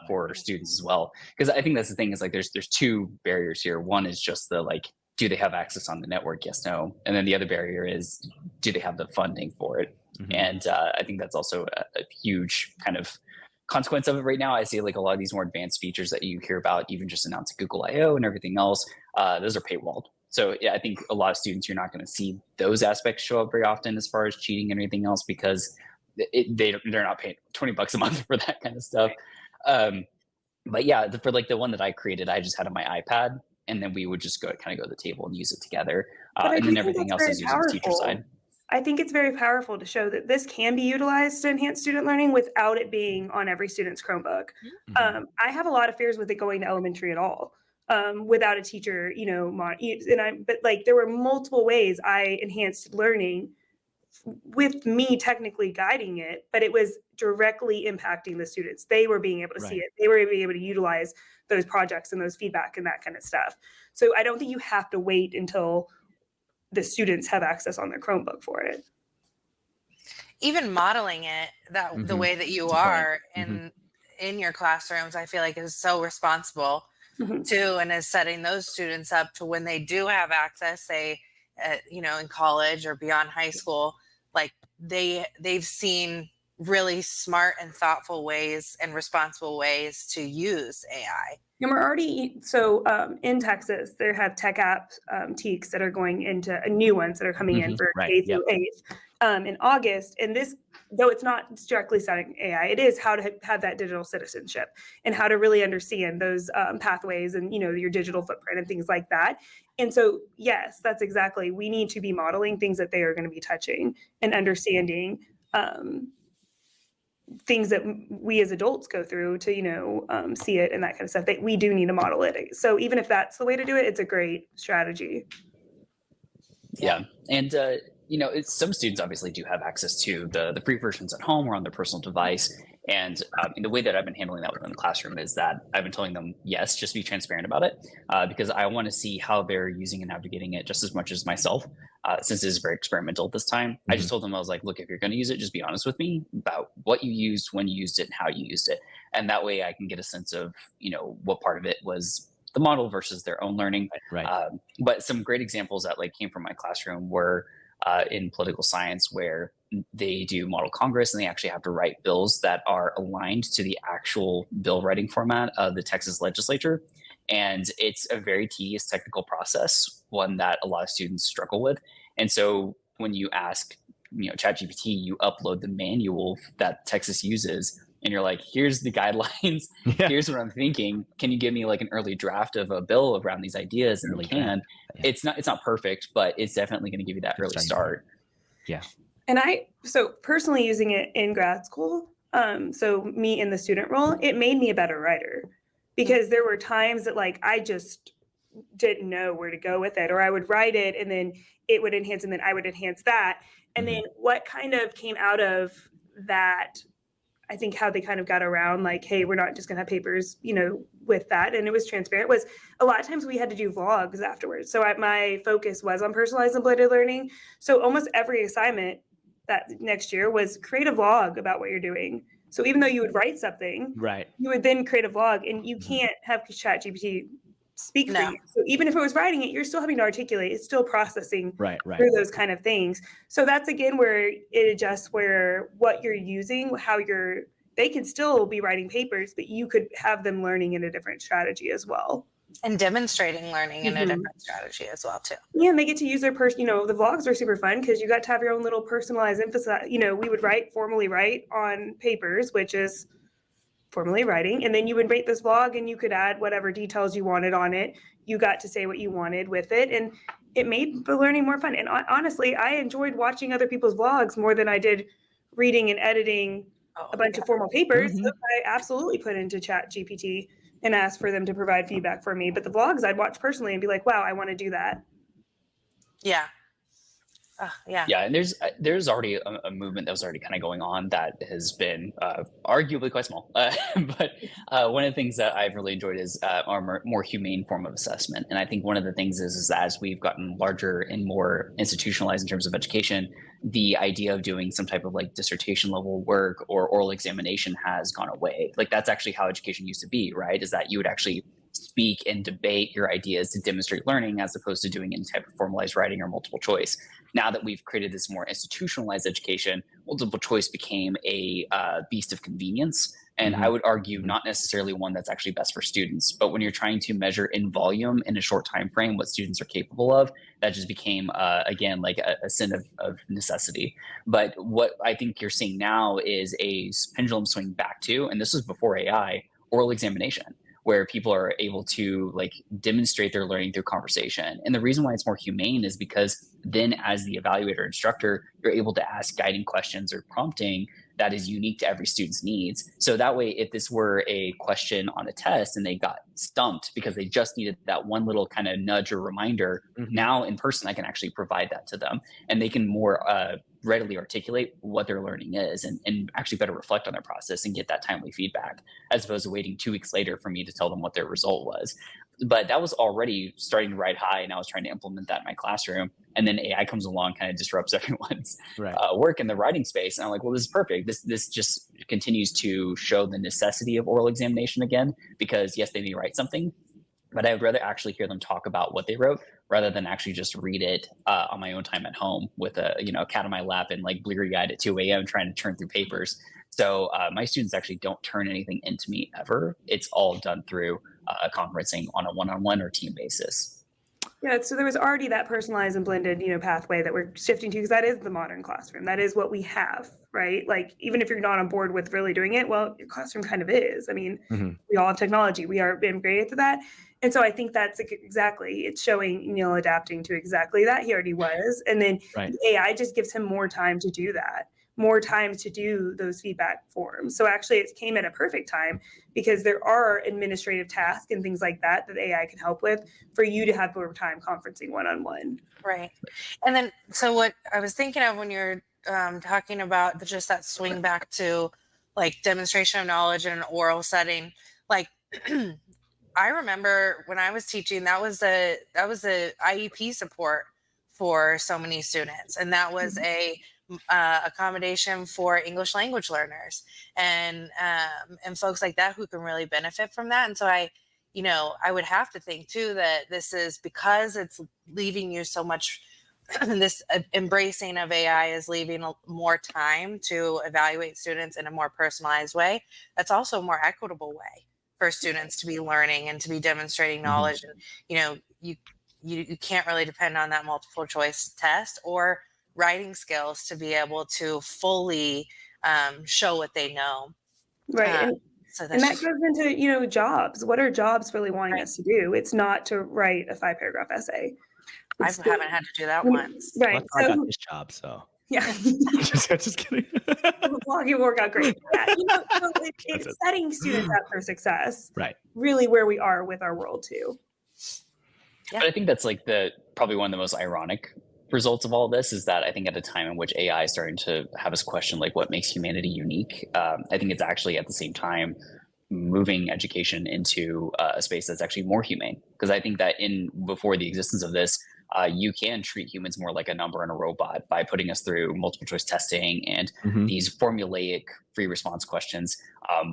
for students as well. Because I think that's the thing is there's two barriers here. One is just the do they have access on the network? Yes, no. And then the other barrier is, do they have the funding for it? Mm-hmm. And I think that's also a huge kind of consequence of it right now. I see a lot of these more advanced features that you hear about, even just announced at Google I/O and everything else, those are paywalled. So yeah, I think a lot of students, you're not going to see those aspects show up very often as far as cheating and anything else, because they're not paying $20 a month for that kind of stuff. But yeah, for the one that I created, I just had on my iPad, and then we would just go to the table and use it together. And then everything else is using the teacher side. I think it's very powerful to show that this can be utilized to enhance student learning without it being on every student's Chromebook. Mm-hmm. I have a lot of fears with it going to elementary at all, without a teacher, but there were multiple ways I enhanced learning with me technically guiding it, but it was directly impacting the students. They were being able to see it. They were being able to utilize those projects and those feedback and that kind of stuff. So I don't think you have to wait until the students have access on their Chromebook for it. Even modeling it the way that you are in your classrooms, I feel is so responsible too, and is setting those students up to when they do have access, say, in college or beyond high school, they've seen really smart and thoughtful ways and responsible ways to use AI. And we're already, in Texas, they have tech app TEKs that are going into new ones that are coming in for K through 8th in August. And this, though it's not directly studying AI, it is how to have that digital citizenship and how to really understand those pathways and, your digital footprint and things like that. And so, yes, that's exactly, we need to be modeling things that they are going to be touching and understanding things that we as adults go through to, see it and that kind of stuff, that we do need to model it. So even if that's the way to do it, it's a great strategy. Yeah. And, some students obviously do have access to the free versions at home or on their personal device. And the way that I've been handling that within the classroom is that I've been telling them, yes, just be transparent about it, because I want to see how they're using and navigating it just as much as myself, since it is very experimental at this time. I just told them, I was like, look, if you're going to use it, just be honest with me about what you used, when you used it, and how you used it. And that way I can get a sense of, what part of it was the model versus their own learning. Right. But some great examples that came from my classroom were in political science, where they do model Congress and they actually have to write bills that are aligned to the actual bill writing format of the Texas legislature. And it's a very tedious technical process, one that a lot of students struggle with. And so when you ask, ChatGPT, you upload the manual that Texas uses, and you're like, here's the guidelines. Yeah. Here's what I'm thinking. Can you give me an early draft of a bill around these ideas? And they can. Yeah. It's not perfect, but it's definitely going to give you that early start. Yeah. And so personally using it in grad school, so me in the student role, it made me a better writer, because there were times that I just didn't know where to go with it, or I would write it and then it would enhance and then I would enhance that. And then what kind of came out of that, I think how they kind of got around hey, we're not just going to have papers, with that. And it was transparent, was a lot of times we had to do vlogs afterwards. So my focus was on personalized and blended learning. So almost every assignment that next year was create a vlog about what you're doing. So even though you would write something, right, you would then create a vlog, and you can't have ChatGPT speak for you. So even if it was writing it, you're still having to articulate. It's still processing through those kind of things. So that's again where it adjusts where what you're using, they can still be writing papers, but you could have them learning in a different strategy as well. And demonstrating learning in a different strategy as well too. Yeah, and they get to use their the vlogs are super fun because you got to have your own little personalized emphasis. We would formally write on papers, which is formally writing, and then you would rate this vlog and you could add whatever details you wanted on it. You got to say what you wanted with it, and it made the learning more fun. And honestly, I enjoyed watching other people's vlogs more than I did reading and editing a bunch of formal papers. So I absolutely put into ChatGPT and asked for them to provide feedback for me. But the vlogs I'd watch personally and be like, wow, I want to do that. Yeah. Yeah, and there's already a movement that was already kind of going on that has been arguably quite small. But one of the things that I've really enjoyed is our more humane form of assessment. And I think one of the things is that as we've gotten larger and more institutionalized in terms of education, the idea of doing some type of dissertation level work or oral examination has gone away. That's actually how education used to be, right? Is that you would actually speak and debate your ideas to demonstrate learning as opposed to doing any type of formalized writing or multiple choice. Now that we've created this more institutionalized education, multiple choice became a beast of convenience. And I would argue not necessarily one that's actually best for students. But when you're trying to measure in volume in a short time frame what students are capable of, that just became, again, a sin of necessity. But what I think you're seeing now is a pendulum swing back to, and this was before AI, oral examination, where people are able to demonstrate their learning through conversation. And the reason why it's more humane is because then as the evaluator instructor, you're able to ask guiding questions or prompting that is unique to every student's needs. So that way, if this were a question on a test and they got stumped because they just needed that one little kind of nudge or reminder, now in person, I can actually provide that to them, and they can more readily articulate what their learning is and actually better reflect on their process and get that timely feedback, as opposed to waiting 2 weeks later for me to tell them what their result was. But that was already starting to ride high, and I was trying to implement that in my classroom. And then AI comes along, kind of disrupts everyone's work in the writing space. And I'm like, well, this is perfect. This just continues to show the necessity of oral examination again, because yes, they may write something, but I would rather actually hear them talk about what they wrote rather than actually just read it on my own time at home with a cat on my lap and bleary eyed at 2 a.m. trying to turn through papers. So my students actually don't turn anything into me ever. It's all done through conferencing on a one-on-one or team basis. Yeah, so there was already that personalized and blended, pathway that we're shifting to, because that is the modern classroom. That is what we have, right? Even if you're not on board with really doing it, well, your classroom kind of is. I mean, we all have technology. We are integrated to that. And so I think that's exactly, it's showing Neil adapting to exactly that. He already was. And then AI just gives him more time to do that, more time to do those feedback forms. So actually it came at a perfect time, because there are administrative tasks and things like that that AI can help with for you to have more time conferencing one-on-one. Right. And then, so what I was thinking of when you're talking about just that swing back to like demonstration of knowledge in an oral setting, like I remember when I was teaching, that was a IEP support for so many students, and that was a accommodation for English language learners and folks like that who can really benefit from that. And so I would have to think too that this is because it's leaving you so much. This embracing of AI is leaving more time to evaluate students in a more personalized way. That's also a more equitable way for students to be learning and to be demonstrating knowledge. And you can't really depend on that multiple choice test or writing skills to be able to fully show what they know. Right. And that goes into, jobs. What are jobs really wanting us to do? It's not to write a 5-paragraph essay. I haven't had to do that once. Right. I got this job, so. Yeah. just kidding. The blogging worked out great. Yeah, so it's setting students up for success. Right. Really where we are with our world too. Yeah. But I think that's like probably one of the most ironic results of all of this is that I think at a time in which AI is starting to have us question like what makes humanity unique, I think it's actually at the same time moving education into a space that's actually more humane. Because I think that before the existence of this, you can treat humans more like a number and a robot by putting us through multiple choice testing and these formulaic free response questions.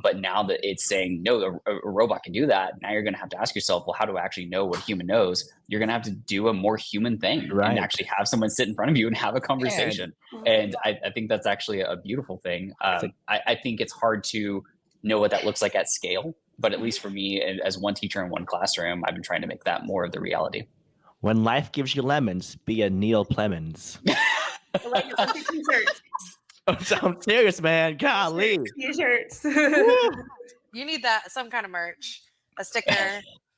But now that it's saying, no, a robot can do that, now you're going to have to ask yourself, well, how do I actually know what a human knows? You're going to have to do a more human thing and actually have someone sit in front of you and have a conversation. And I think that's actually a beautiful thing. I think it's hard to know what that looks like at scale. But at least for me, as one teacher in one classroom, I've been trying to make that more of the reality. When life gives you lemons, be a Neill Plemons. I'm serious, man. Golly. T-shirts. You need that, some kind of merch, a sticker.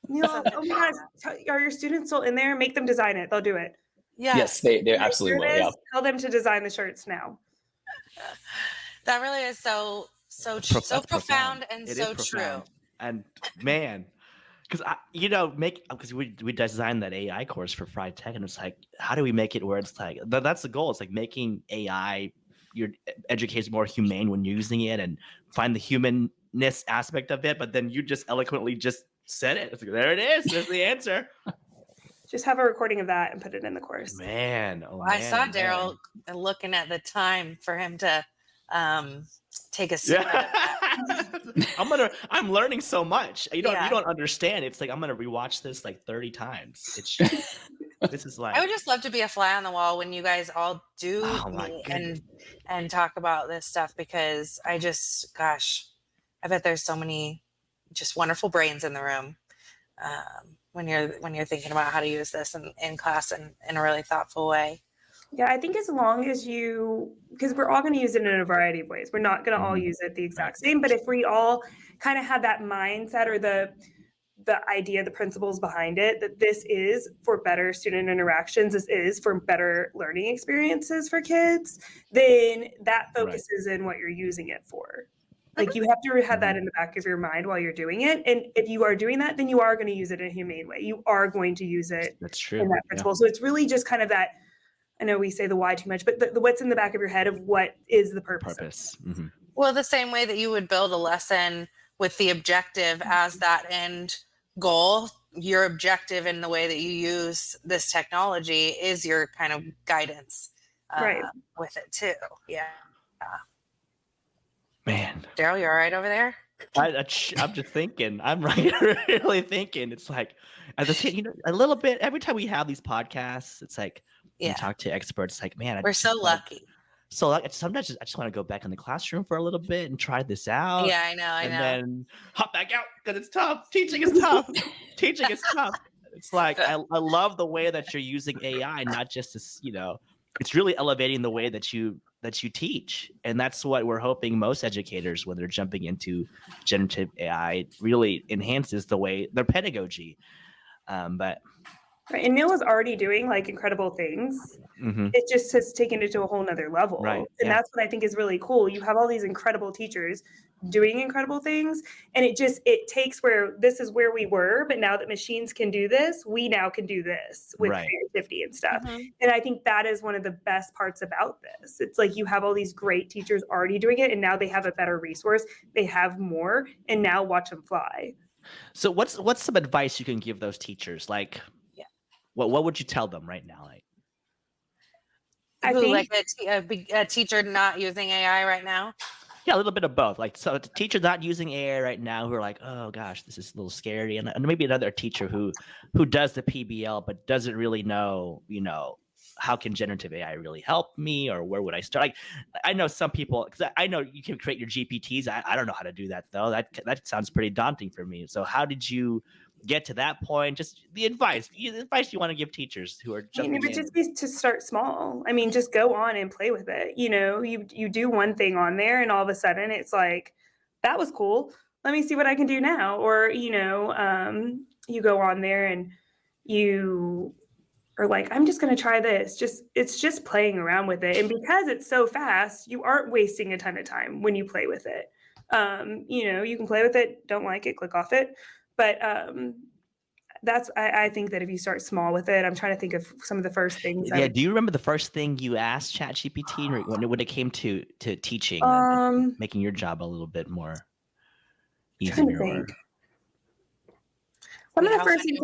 Oh my gosh, are your students still in there? Make them design it. They'll do it. Yeah. Yes, they absolutely will. Yeah. Tell them to design the shirts now. That really is so profound and so true. And man, because we designed that AI course for friTech, and it's like, how do we make it where it's like that's the goal? It's like making AI your education more humane when you're using it, and find the humanness aspect of it. But then you just eloquently just said it. It's like, there it is. There's the answer. Just have a recording of that and put it in the course. Man, I saw Daryl looking at the time for him to take a sip. I'm learning so much. You don't understand. It's like I'm gonna rewatch this like 30 times. It's just, this is like, I would just love to be a fly on the wall when you guys all do meet and talk about this stuff, because I bet there's so many just wonderful brains in the room when you're thinking about how to use this in class in a really thoughtful way. Yeah, I think as long as because we're all going to use it in a variety of ways. We're not going to all use it the exact same, but if we all kind of have that mindset or the idea, the principles behind it, that this is for better student interactions, this is for better learning experiences for kids, then that focuses in what you're using it for. Like, you have to have that in the back of your mind while you're doing it. And if you are doing that, then you are going to use it in a humane way. You are going to use it That's true. in that principle. So it's really just kind of that, I know we say the why too much, but the what's in the back of your head of what is the purpose. Mm-hmm. Well, the same way that you would build a lesson with the objective as that end goal, your objective in the way that you use this technology is your kind of guidance with it too. Yeah. Man. Daryl, you all right over there? I'm just thinking. I'm really thinking. It's like, a little bit, every time we have these podcasts, it's like, we talk to experts, like, man, we're so lucky. Sometimes I just want to go back in the classroom for a little bit and try this out. Yeah, I know. And then hop back out because it's tough. Teaching is tough. Teaching is tough. It's like, I love the way that you're using AI, not just as, it's really elevating the way that you teach. And that's what we're hoping most educators, when they're jumping into generative AI, really enhances the way their pedagogy. But Right. And Neill is already doing like incredible things. It just has taken it to a whole nother level. Right. And that's what I think is really cool. You have all these incredible teachers doing incredible things. And it takes where this is where we were, but now that machines can do this, we now can do this with creativity and stuff. And I think that is one of the best parts about this. It's like you have all these great teachers already doing it, and now they have a better resource. They have more, and now watch them fly. So what's some advice you can give those teachers? Like, what would you tell them right now? Like, I think like a teacher not using AI right now. Yeah, a little bit of both. Like, so a teacher not using AI right now who are like, oh gosh, this is a little scary, and maybe another teacher who does the PBL but doesn't really know, how can generative AI really help me, or where would I start? Like, I know some people, because I know you can create your GPTs. I don't know how to do that though. That sounds pretty daunting for me. So how did you get to that point? Just the advice you want to give teachers who are jumping in. Just be to start small. I mean, just go on and play with it. You do one thing on there, and all of a sudden it's like, that was cool. Let me see what I can do now. Or you go on there and you are like, I'm just going to try this. It's just playing around with it. And because it's so fast, you aren't wasting a ton of time when you play with it. You can play with it, don't like it, click off it. But I think that if you start small with it, I'm trying to think of some of the first things. Yeah. Do you remember the first thing you asked ChatGPT when it came to teaching, making your job a little bit more easier? Some of the first things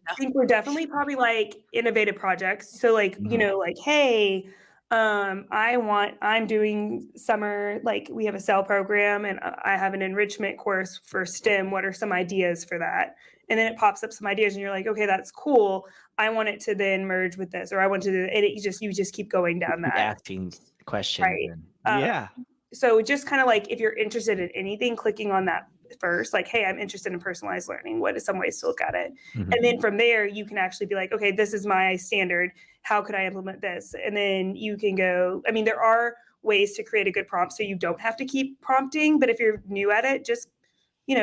I think were definitely probably like innovative projects. So like, hey, I'm doing summer, like we have a cell program and I have an enrichment course for STEM. What are some ideas for that? And then it pops up some ideas and you're like, okay, that's cool. I want it to then merge with this, or I want to do it. And you just keep going down that. Asking questions. Right. So just kind of like, if you're interested in anything, clicking on that first, like, hey, I'm interested in personalized learning. What are some ways to look at it? And then from there, you can actually be like, okay, this is my standard. How could I implement this? And then you can go, there are ways to create a good prompt so you don't have to keep prompting. But if you're new at it, just,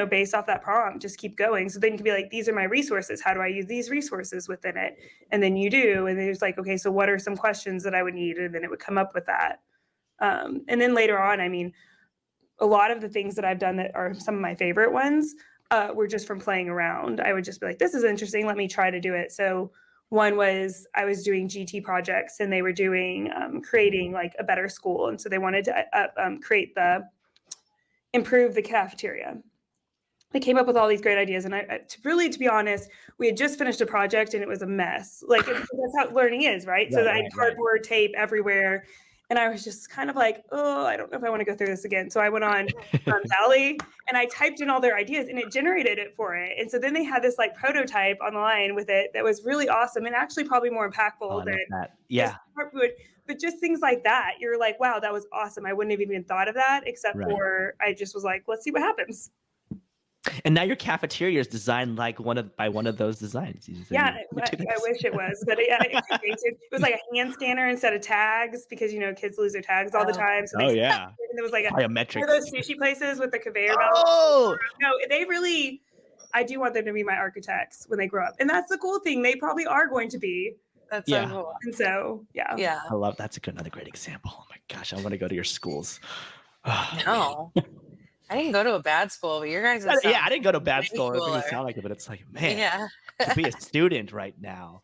based off that prompt, just keep going. So then you can be like, these are my resources. How do I use these resources within it? And then you do. And then it's like, okay, so what are some questions that I would need? And then it would come up with that. And then later on, a lot of the things that I've done that are some of my favorite ones were just from playing around. I would just be like, this is interesting. Let me try to do it. So one was I was doing GT projects, and they were doing creating like a better school. And so they wanted to improve the cafeteria. They came up with all these great ideas. And to be honest, we had just finished a project and it was a mess. Like that's how learning is, right? So I had cardboard tape everywhere. And I was just kind of like, oh, I don't know if I want to go through this again. So I went on Valley and I typed in all their ideas and it generated it for it. And so then they had this like prototype online with it that was really awesome and actually probably more impactful than that. Yeah. But just things like that, you're like, wow, that was awesome. I wouldn't have even thought of that except for I just was like, let's see what happens. And now your cafeteria is designed like by one of those designs. I wish it was, but it was like a hand scanner instead of tags because kids lose their tags all the time. So and there was like biometric. One of those sushi places with the conveyor belt. Oh no, they really. I do want them to be my architects when they grow up, and that's the cool thing. They probably are going to be. That's so cool. And so yeah. I love another great example. Oh my gosh, I want to go to your schools. No. I didn't go to a bad school, but your guys. I didn't go to a bad school. It doesn't sound like it, but it's like, man, to be a student right now.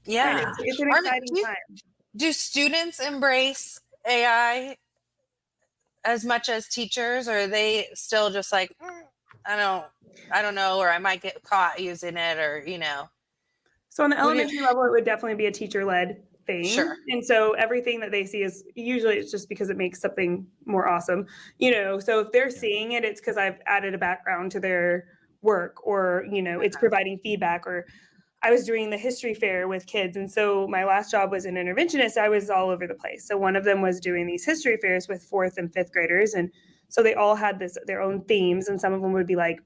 Yeah, it's an exciting time. Do students embrace AI as much as teachers, or are they still just like, I don't know, or I might get caught using it, or So on the elementary level, it would definitely be a teacher-led thing. Sure. And so everything that they see is usually it's just because it makes something more awesome. So if they're seeing it, it's because I've added a background to their work, or it's providing feedback. Or I was doing the history fair with kids, and so my last job was an interventionist. I was all over the place. So one of them was doing these history fairs with 4th and 5th graders, and so they all had their own themes, and some of them would be like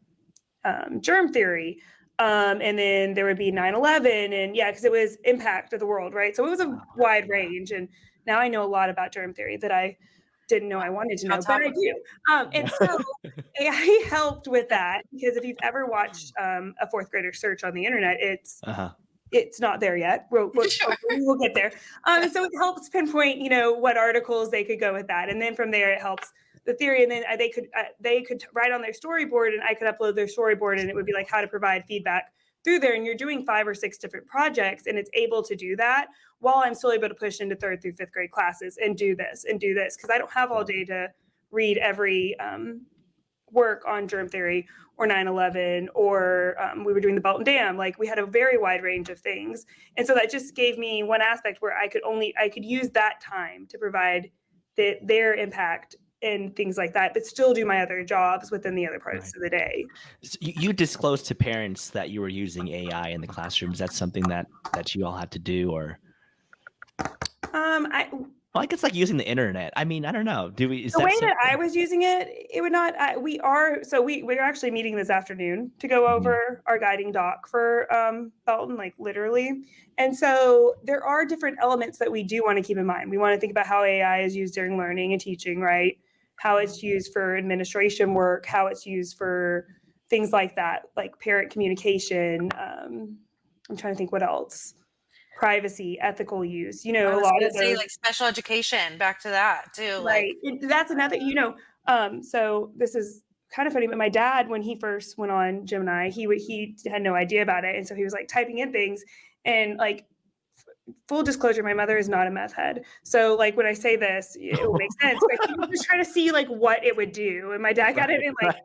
germ theory. And then there would be 9/11 and because it was impact of the world, right? So it was a wide range. And now I know a lot about germ theory that I didn't know I wanted to know, but I do. And so AI helped with that because if you've ever watched a 4th grader search on the internet, it's it's not there yet. We'll get there. So it helps pinpoint, what articles they could go with that. And then from there, it helps the theory. And then they could write on their storyboard, and I could upload their storyboard, and it would be like how to provide feedback through there. And you're doing 5 or 6 different projects, and it's able to do that while I'm still able to push into 3rd through 5th grade classes and do this. Because I don't have all day to read every work on germ theory or 9/11, or we were doing the Belton Dam. Like, we had a very wide range of things. And so that just gave me one aspect where I could use that time to provide their impact and things like that, but still do my other jobs within the other parts of the day. So you disclosed to parents that you were using AI in the classroom. Is that something that you all had to do, or? I guess like using the internet. I mean, I don't know. The way that I was using it, it would not. We're actually meeting this afternoon to go over our guiding doc for Belton, like literally. And so there are different elements that we do want to keep in mind. We want to think about how AI is used during learning and teaching, right? How it's used for administration work, how it's used for things like that, like parent communication. I'm trying to think what else. Privacy, ethical use, a lot of those, like special education, back to that too. Right. That's another, so this is kind of funny, but my dad, when he first went on Gemini, he had no idea about it. And so he was like typing in things, and like, full disclosure, my mother is not a meth head. So like, when I say this, it will make sense. But he was just trying to see like what it would do. And my dad got it, and like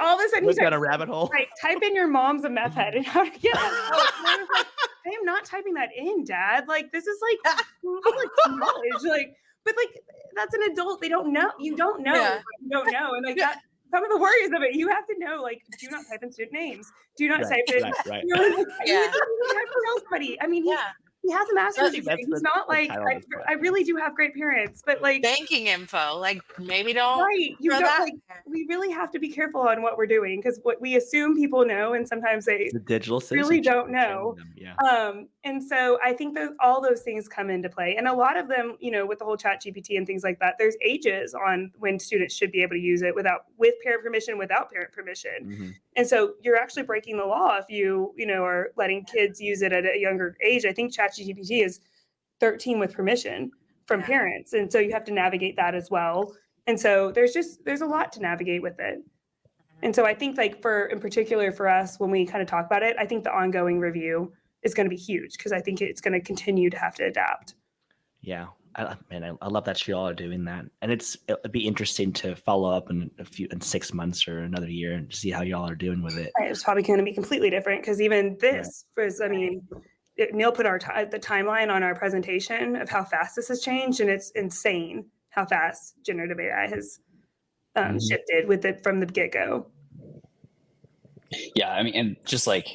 all of a sudden he's got a rabbit hole. Like, type in your mom's a meth head and how to get it. I am not typing that in, Dad. Like, this is like public knowledge. Like, but like, that's an adult. They don't know. You don't know. Yeah. You don't know. And like that, some of the worries of it, you have to know. Like, do not type in student names. Do not type in. Right. You know, you have to know somebody. I mean, he has a master's degree. He's not like, I really do have great parents, but like banking info, like maybe don't. Right. You don't like, we really have to be careful on what we're doing, because what we assume people know, and sometimes they really don't know. And so I think that all those things come into play. And a lot of them, with the whole Chat GPT and things like that, there's ages on when students should be able to use it with parent permission, without parent permission. Mm-hmm. And so you're actually breaking the law if you are letting kids use it at a younger age. I think ChatGPT is 13 with permission from parents. And so you have to navigate that as well. And so there's a lot to navigate with it. And so I think like in particular for us, when we kind of talk about it, I think the ongoing review is going to be huge, because I think it's going to continue to have to adapt. Yeah. I love that you all are doing that. And it'd be interesting to follow up in 6 months or another year and see how y'all are doing with it. It's probably going to be completely different, because even this was, Neil put the timeline on our presentation of how fast this has changed, and it's insane how fast generative AI has shifted with it from the get-go. Yeah, and just like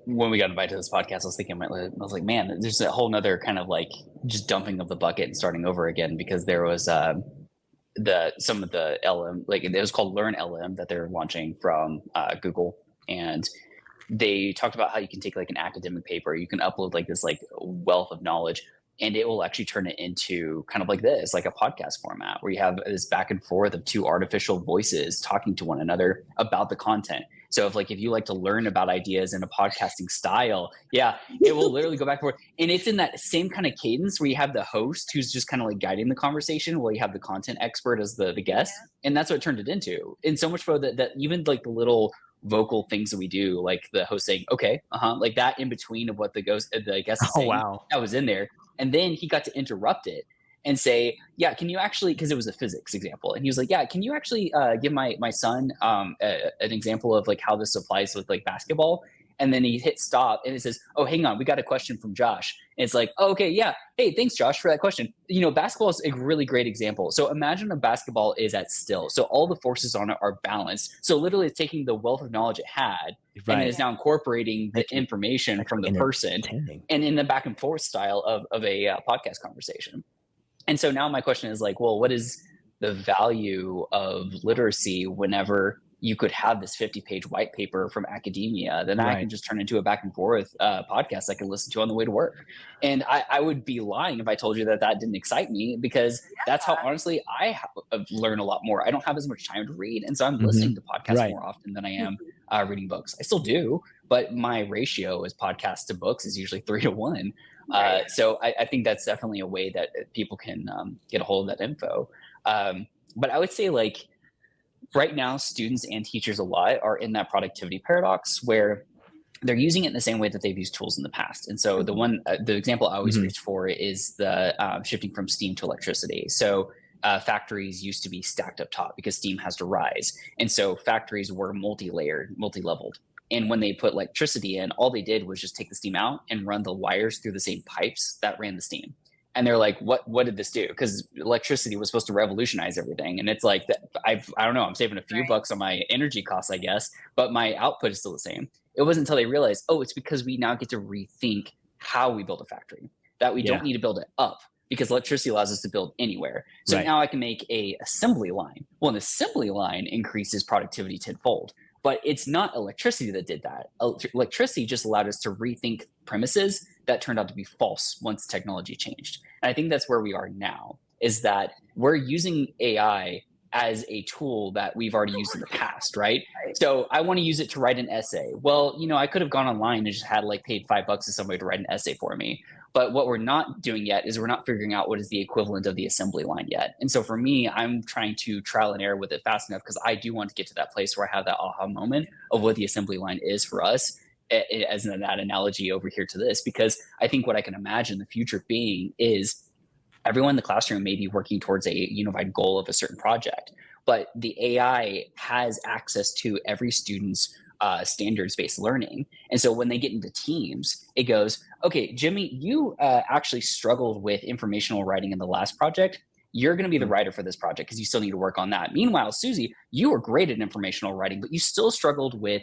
when we got invited to this podcast, I was thinking, I was like, man, there's a whole nother kind of like just dumping of the bucket and starting over again, because there was some of the LM, like it was called Learn LM that they're launching from Google, and they talked about how you can take like an academic paper, you can upload like this like wealth of knowledge, and it will actually turn it into kind of like this, like a podcast format, where you have this back and forth of 2 artificial voices talking to one another about the content. So if you like to learn about ideas in a podcasting style, it will literally go back and forth. And it's in that same kind of cadence where you have the host who's just kind of like guiding the conversation, while you have the content expert as the guest. And that's what it turned it into. And so much so that even like the little vocal things that we do, like the host saying, okay, like that in between of what the guest is saying, that was in there. And then he got to interrupt it and say, can you actually, because it was a physics example, and he was like, can you actually give my son an example of like how this applies with like basketball? And then he hit stop, and it says, oh, hang on, we got a question from Josh. And it's like, oh, okay, hey, thanks Josh for that question. Basketball is a really great example. So imagine a basketball is at still, so all the forces on it are balanced. So literally it's taking the wealth of knowledge it had, and it is now incorporating the information from the person, and in the back and forth style of a podcast conversation. And so now my question is like, well, what is the value of literacy whenever you could have this 50-page white paper from academia that I can just turn into a back and forth podcast I can listen to on the way to work? And I would be lying if I told you that didn't excite me, because that's how honestly I learn a lot more. I don't have as much time to read, and so I'm listening to podcasts more often than I am reading books. I still do, but my ratio as podcasts to books is usually 3 to 1. So I think that's definitely a way that people can get a hold of that info. But I would say, like, right now, students and teachers a lot are in that productivity paradox where they're using it in the same way that they've used tools in the past. And so the example I always reach for is the shifting from steam to electricity. So factories used to be stacked up top because steam has to rise. And so factories were multi-layered, multi-leveled. And when they put electricity in, all they did was just take the steam out and run the wires through the same pipes that ran the steam. And they're like, what did this do? Because electricity was supposed to revolutionize everything. And it's like, I don't know, I'm saving a few bucks on my energy costs, I guess, but my output is still the same. It wasn't until they realized, it's because we now get to rethink how we build a factory, that we don't need to build it up because electricity allows us to build anywhere. So now I can make a assembly line. Well, an assembly line increases productivity tenfold. But it's not electricity that did that. Electricity just allowed us to rethink premises that turned out to be false once technology changed. And I think that's where we are now, is that we're using AI as a tool that we've already used in the past, right? So I want to use it to write an essay. Well, I could have gone online and just had paid $5 to somebody to write an essay for me. But what we're not doing yet is we're not figuring out what is the equivalent of the assembly line yet. And so for me, I'm trying to trial and error with it fast enough because I do want to get to that place where I have that aha moment of what the assembly line is for us, as that analogy over here to this, because I think what I can imagine the future being is everyone in the classroom may be working towards a unified goal of a certain project, but the AI has access to every student's standards-based learning. And so when they get into teams, it goes, okay, Jimmy, you actually struggled with informational writing in the last project. You're going to be the writer for this project because you still need to work on that. Meanwhile, Susie, you were great at informational writing, but you still struggled with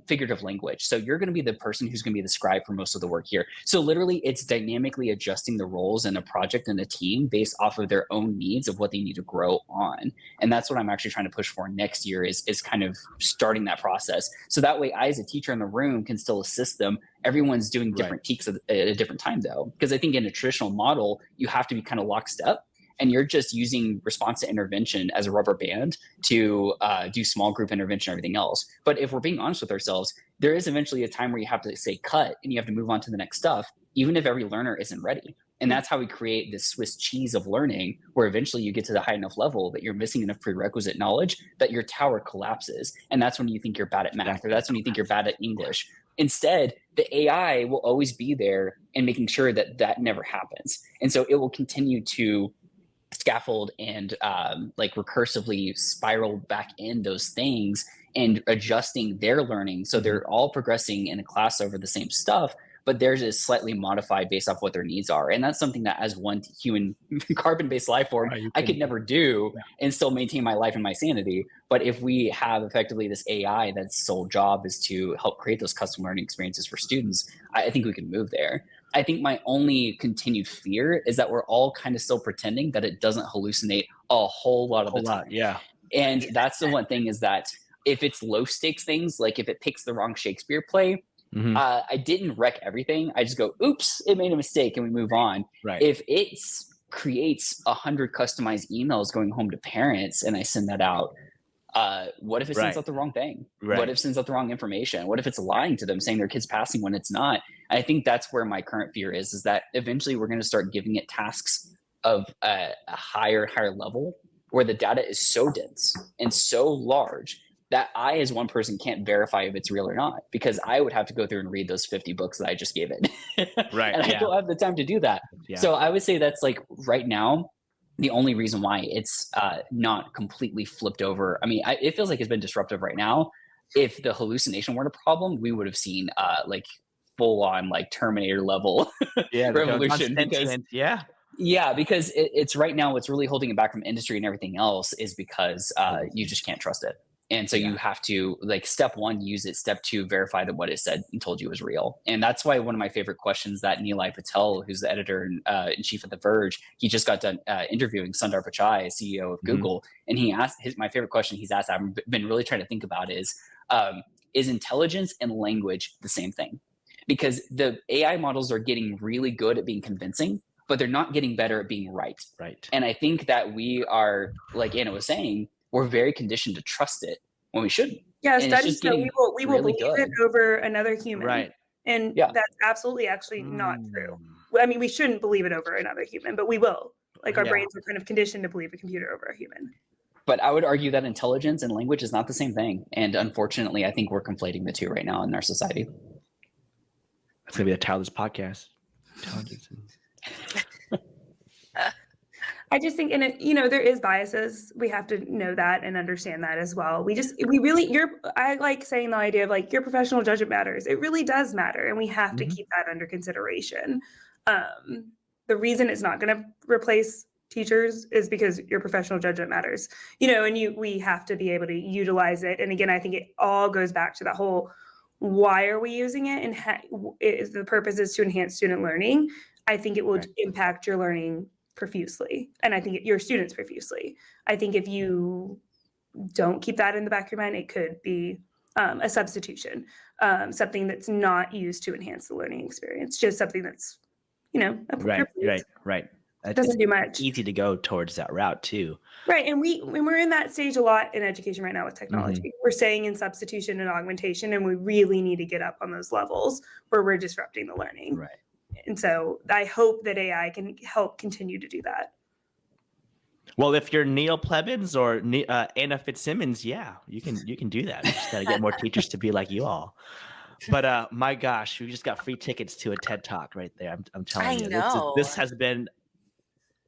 figurative language. So you're going to be the person who's going to be the scribe for most of the work here. So literally it's dynamically adjusting the roles in a project and a team based off of their own needs of what they need to grow on. And that's what I'm actually trying to push for next year is kind of starting that process. So that way I, as a teacher in the room, can still assist them. Everyone's doing different teaks at a different time though, because I think in a traditional model, you have to be kind of lockstep. And you're just using response to intervention as a rubber band to do small group intervention and everything else. But if we're being honest with ourselves, there is eventually a time where you have to say cut and you have to move on to the next stuff, even if every learner isn't ready. And that's how we create this Swiss cheese of learning, where eventually you get to the high enough level that you're missing enough prerequisite knowledge that your tower collapses. And that's when you think you're bad at math, or that's when you think you're bad at English. Instead, the AI will always be there and making sure that that never happens. And so it will continue to scaffold and recursively spiral back in those things and adjusting their learning. So they're all progressing in a class over the same stuff, but theirs is slightly modified based off what their needs are. And that's something that as one human carbon-based life form, I could never do and still maintain my life and my sanity. But if we have effectively this AI that's sole job is to help create those custom learning experiences for students, I think we can move there. I think my only continued fear is that we're all kind of still pretending that it doesn't hallucinate a whole lot of the time. And that's the one thing, is that if it's low stakes things, like if it picks the wrong Shakespeare play, I didn't wreck everything. I just go, oops, it made a mistake, and we move on. If it creates 100 customized emails going home to parents and I send that out, what if it sends out the wrong thing? What if it sends out the wrong information? What if it's lying to them, saying their kid's passing when it's not? I think that's where my current fear is that eventually we're going to start giving it tasks of a higher level where the data is so dense and so large that I, as one person, can't verify if it's real or not, because I would have to go through and read those 50 books that I just gave it. And I don't have the time to do that. So I would say that's right now, the only reason why it's not completely flipped over. I mean, it feels like it's been disruptive right now. If the hallucination weren't a problem, we would have seen full on Terminator level revolution. Because it's right now, what's really holding it back from industry and everything else is because you just can't trust it. And so you have to, step one, use it. Step two, verify that what it said and told you was real. And that's why one of my favorite questions that Nilay Patel, who's the editor in chief of The Verge, he just got done interviewing Sundar Pichai, CEO of Google. And he asked, my favorite question he's asked, I've been really trying to think about is intelligence and language the same thing? Because the AI models are getting really good at being convincing, but they're not getting better at being right. And I think that we are, like Anna was saying, we're very conditioned to trust it when we shouldn't. Yeah, And it's studies just show getting we will really believe it good. over another human. Right. And Yeah. that's absolutely actually not true. I mean, we shouldn't believe it over another human, but we will. Like our brains are kind of conditioned to believe a computer over a human. But I would argue that intelligence and language is not the same thing. And unfortunately, I think we're conflating the two right now in our society. That's going to be the title of this podcast. Intelligence. I just think, and it, you know, there is biases. We have to know that and understand that as well. I like saying the idea of like your professional judgment matters. It really does matter. And we have to keep that under consideration. The reason it's not going to replace teachers is because your professional judgment matters, you know, and we have to be able to utilize it. And again, I think it all goes back to that whole, why are we using it? And if the purpose is to enhance student learning, I think it will impact your learning profusely. And I think your students profusely. I think if you don't keep that in the back of your mind, it could be a substitution, something that's not used to enhance the learning experience, just something that's, you know, right. It doesn't do much. Easy to go towards that route too. Right. And we're in that stage a lot in education right now with technology. We're staying in substitution and augmentation, and we really need to get up on those levels where we're disrupting the learning. Right. And so I hope that AI can help continue to do that. Well, if you're Neill Plemons or Anna Fitzimmons, yeah, you can do that. You just got to get more teachers to be like you all. But my gosh, we just got free tickets to a TED Talk right there. I'm telling you. Know. This has been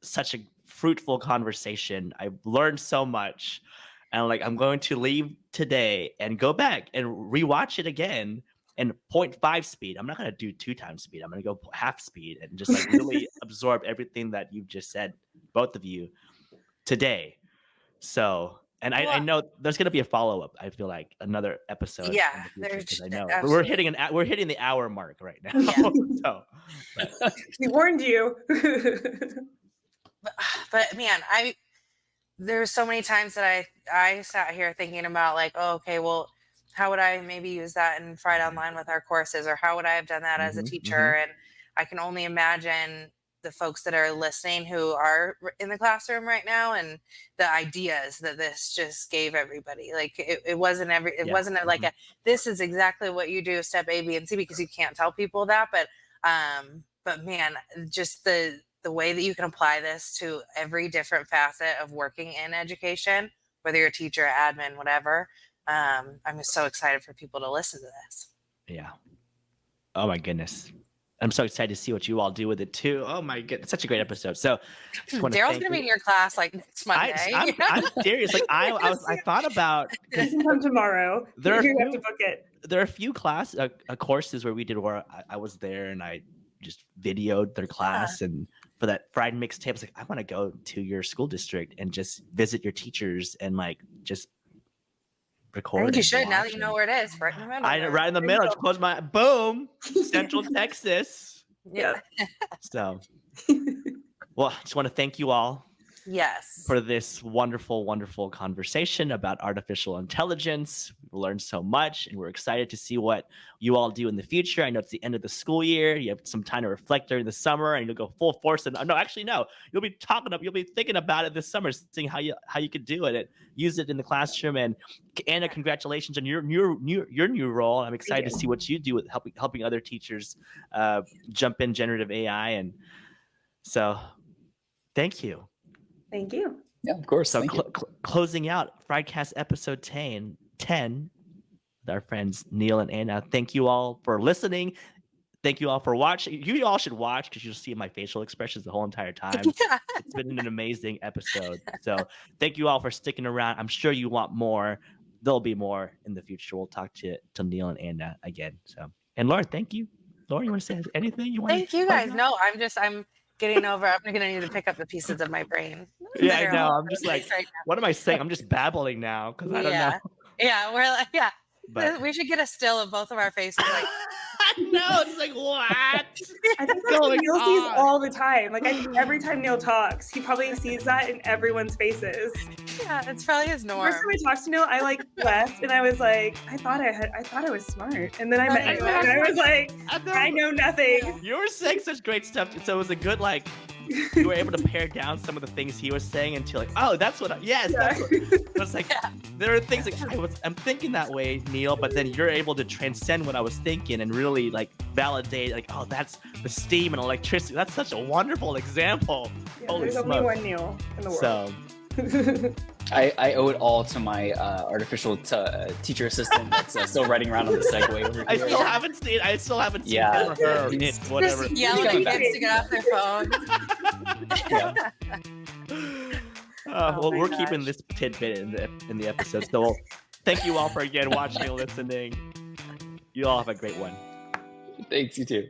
such a fruitful conversation. I've learned so much. And like, I'm going to leave today and go back and rewatch it again and 0.5 speed. I'm not going to do 2 times speed. I'm going to go half speed and just like really absorb everything that you've just said, both of you, today. So, and I know there's going to be a follow-up. I feel like another episode. Yeah, there's. I know absolutely. we're hitting the hour mark right now. Yeah. So, we warned you. But man, there's so many times that I sat here thinking about like, oh, okay, well, how would I maybe use that in Fried Online with our courses, or how would I have done that as a teacher? And I can only imagine the folks that are listening who are in the classroom right now and the ideas that this just gave everybody. Like it wasn't like this is exactly what you do, step A, B, and C, because you can't tell people that. But man, just the way that you can apply this to every different facet of working in education, whether you're a teacher, admin, whatever. I'm just so excited for people to listen to this. Yeah. Oh my goodness. I'm so excited to see what you all do with it too. Oh my goodness. Such a great episode. So Daryl's going to be in your class like next Monday. I'm serious. Like I thought about, come tomorrow. You have to book it. There are a few courses where we did where I was there and I just videoed their class and for that Fried mixtape, I was like, I want to go to your school district and just visit your teachers and like just record. I think you should now that you know where it is. Right in the middle. Right in the middle. Just close my boom. Central Texas. Yeah. So, well, I just want to thank you all. Yes. For this wonderful, wonderful conversation about artificial intelligence. We learned so much and we're excited to see what you all do in the future. I know it's the end of the school year. You have some time to reflect during the summer and you'll go full force. And you'll be you'll be thinking about it this summer, seeing how you could do it and use it in the classroom. And Anna, congratulations on your new role. I'm excited to see what you do with helping other teachers jump in generative AI. And so thank you. Thank you. Yeah, of course. So closing out friEdCast episode 10 with our friends Neill and Anna. Thank you all for listening. Thank you all for watching. You all should watch because you'll see my facial expressions the whole entire time. Yeah. It's been an amazing episode. So thank you all for sticking around. I'm sure you want more. There'll be more in the future. We'll talk to Neill and Anna again. So, and Lauren, thank you. Lauren, you want to say anything? Thank you guys. No, I'm getting over. I'm going to need to pick up the pieces of my brain. Yeah, I know. I'm just like, what am I saying? I'm just babbling now because I don't know. Yeah, we're like, But we should get a still of both of our faces. Like, no, it's like what? I think that's what Neill sees all the time. Like every time Neill talks, he probably sees that in everyone's faces. Yeah, it's probably his norm. First time I talked to Neill, I like left and I was like, I thought I was smart. And then I met you and I was like, I know nothing. You were saying such great stuff. So it was a good you were able to pare down some of the things he was saying until like, oh, that's what. That's what. It was like there are things like I'm thinking that way, Neil, but then you're able to transcend what I was thinking and really like validate like, oh, that's the steam and electricity. That's such a wonderful example. Holy there's smokes. only one Neil in the world. So. I owe it all to my artificial teacher assistant that's still riding around on the Segway over here. I still haven't seen him or her or it, whatever. Just yelling at kids to get off their phone. Well, we're keeping this tidbit in the episode. So thank you all for again watching and listening. You all have a great one. Thanks, you too.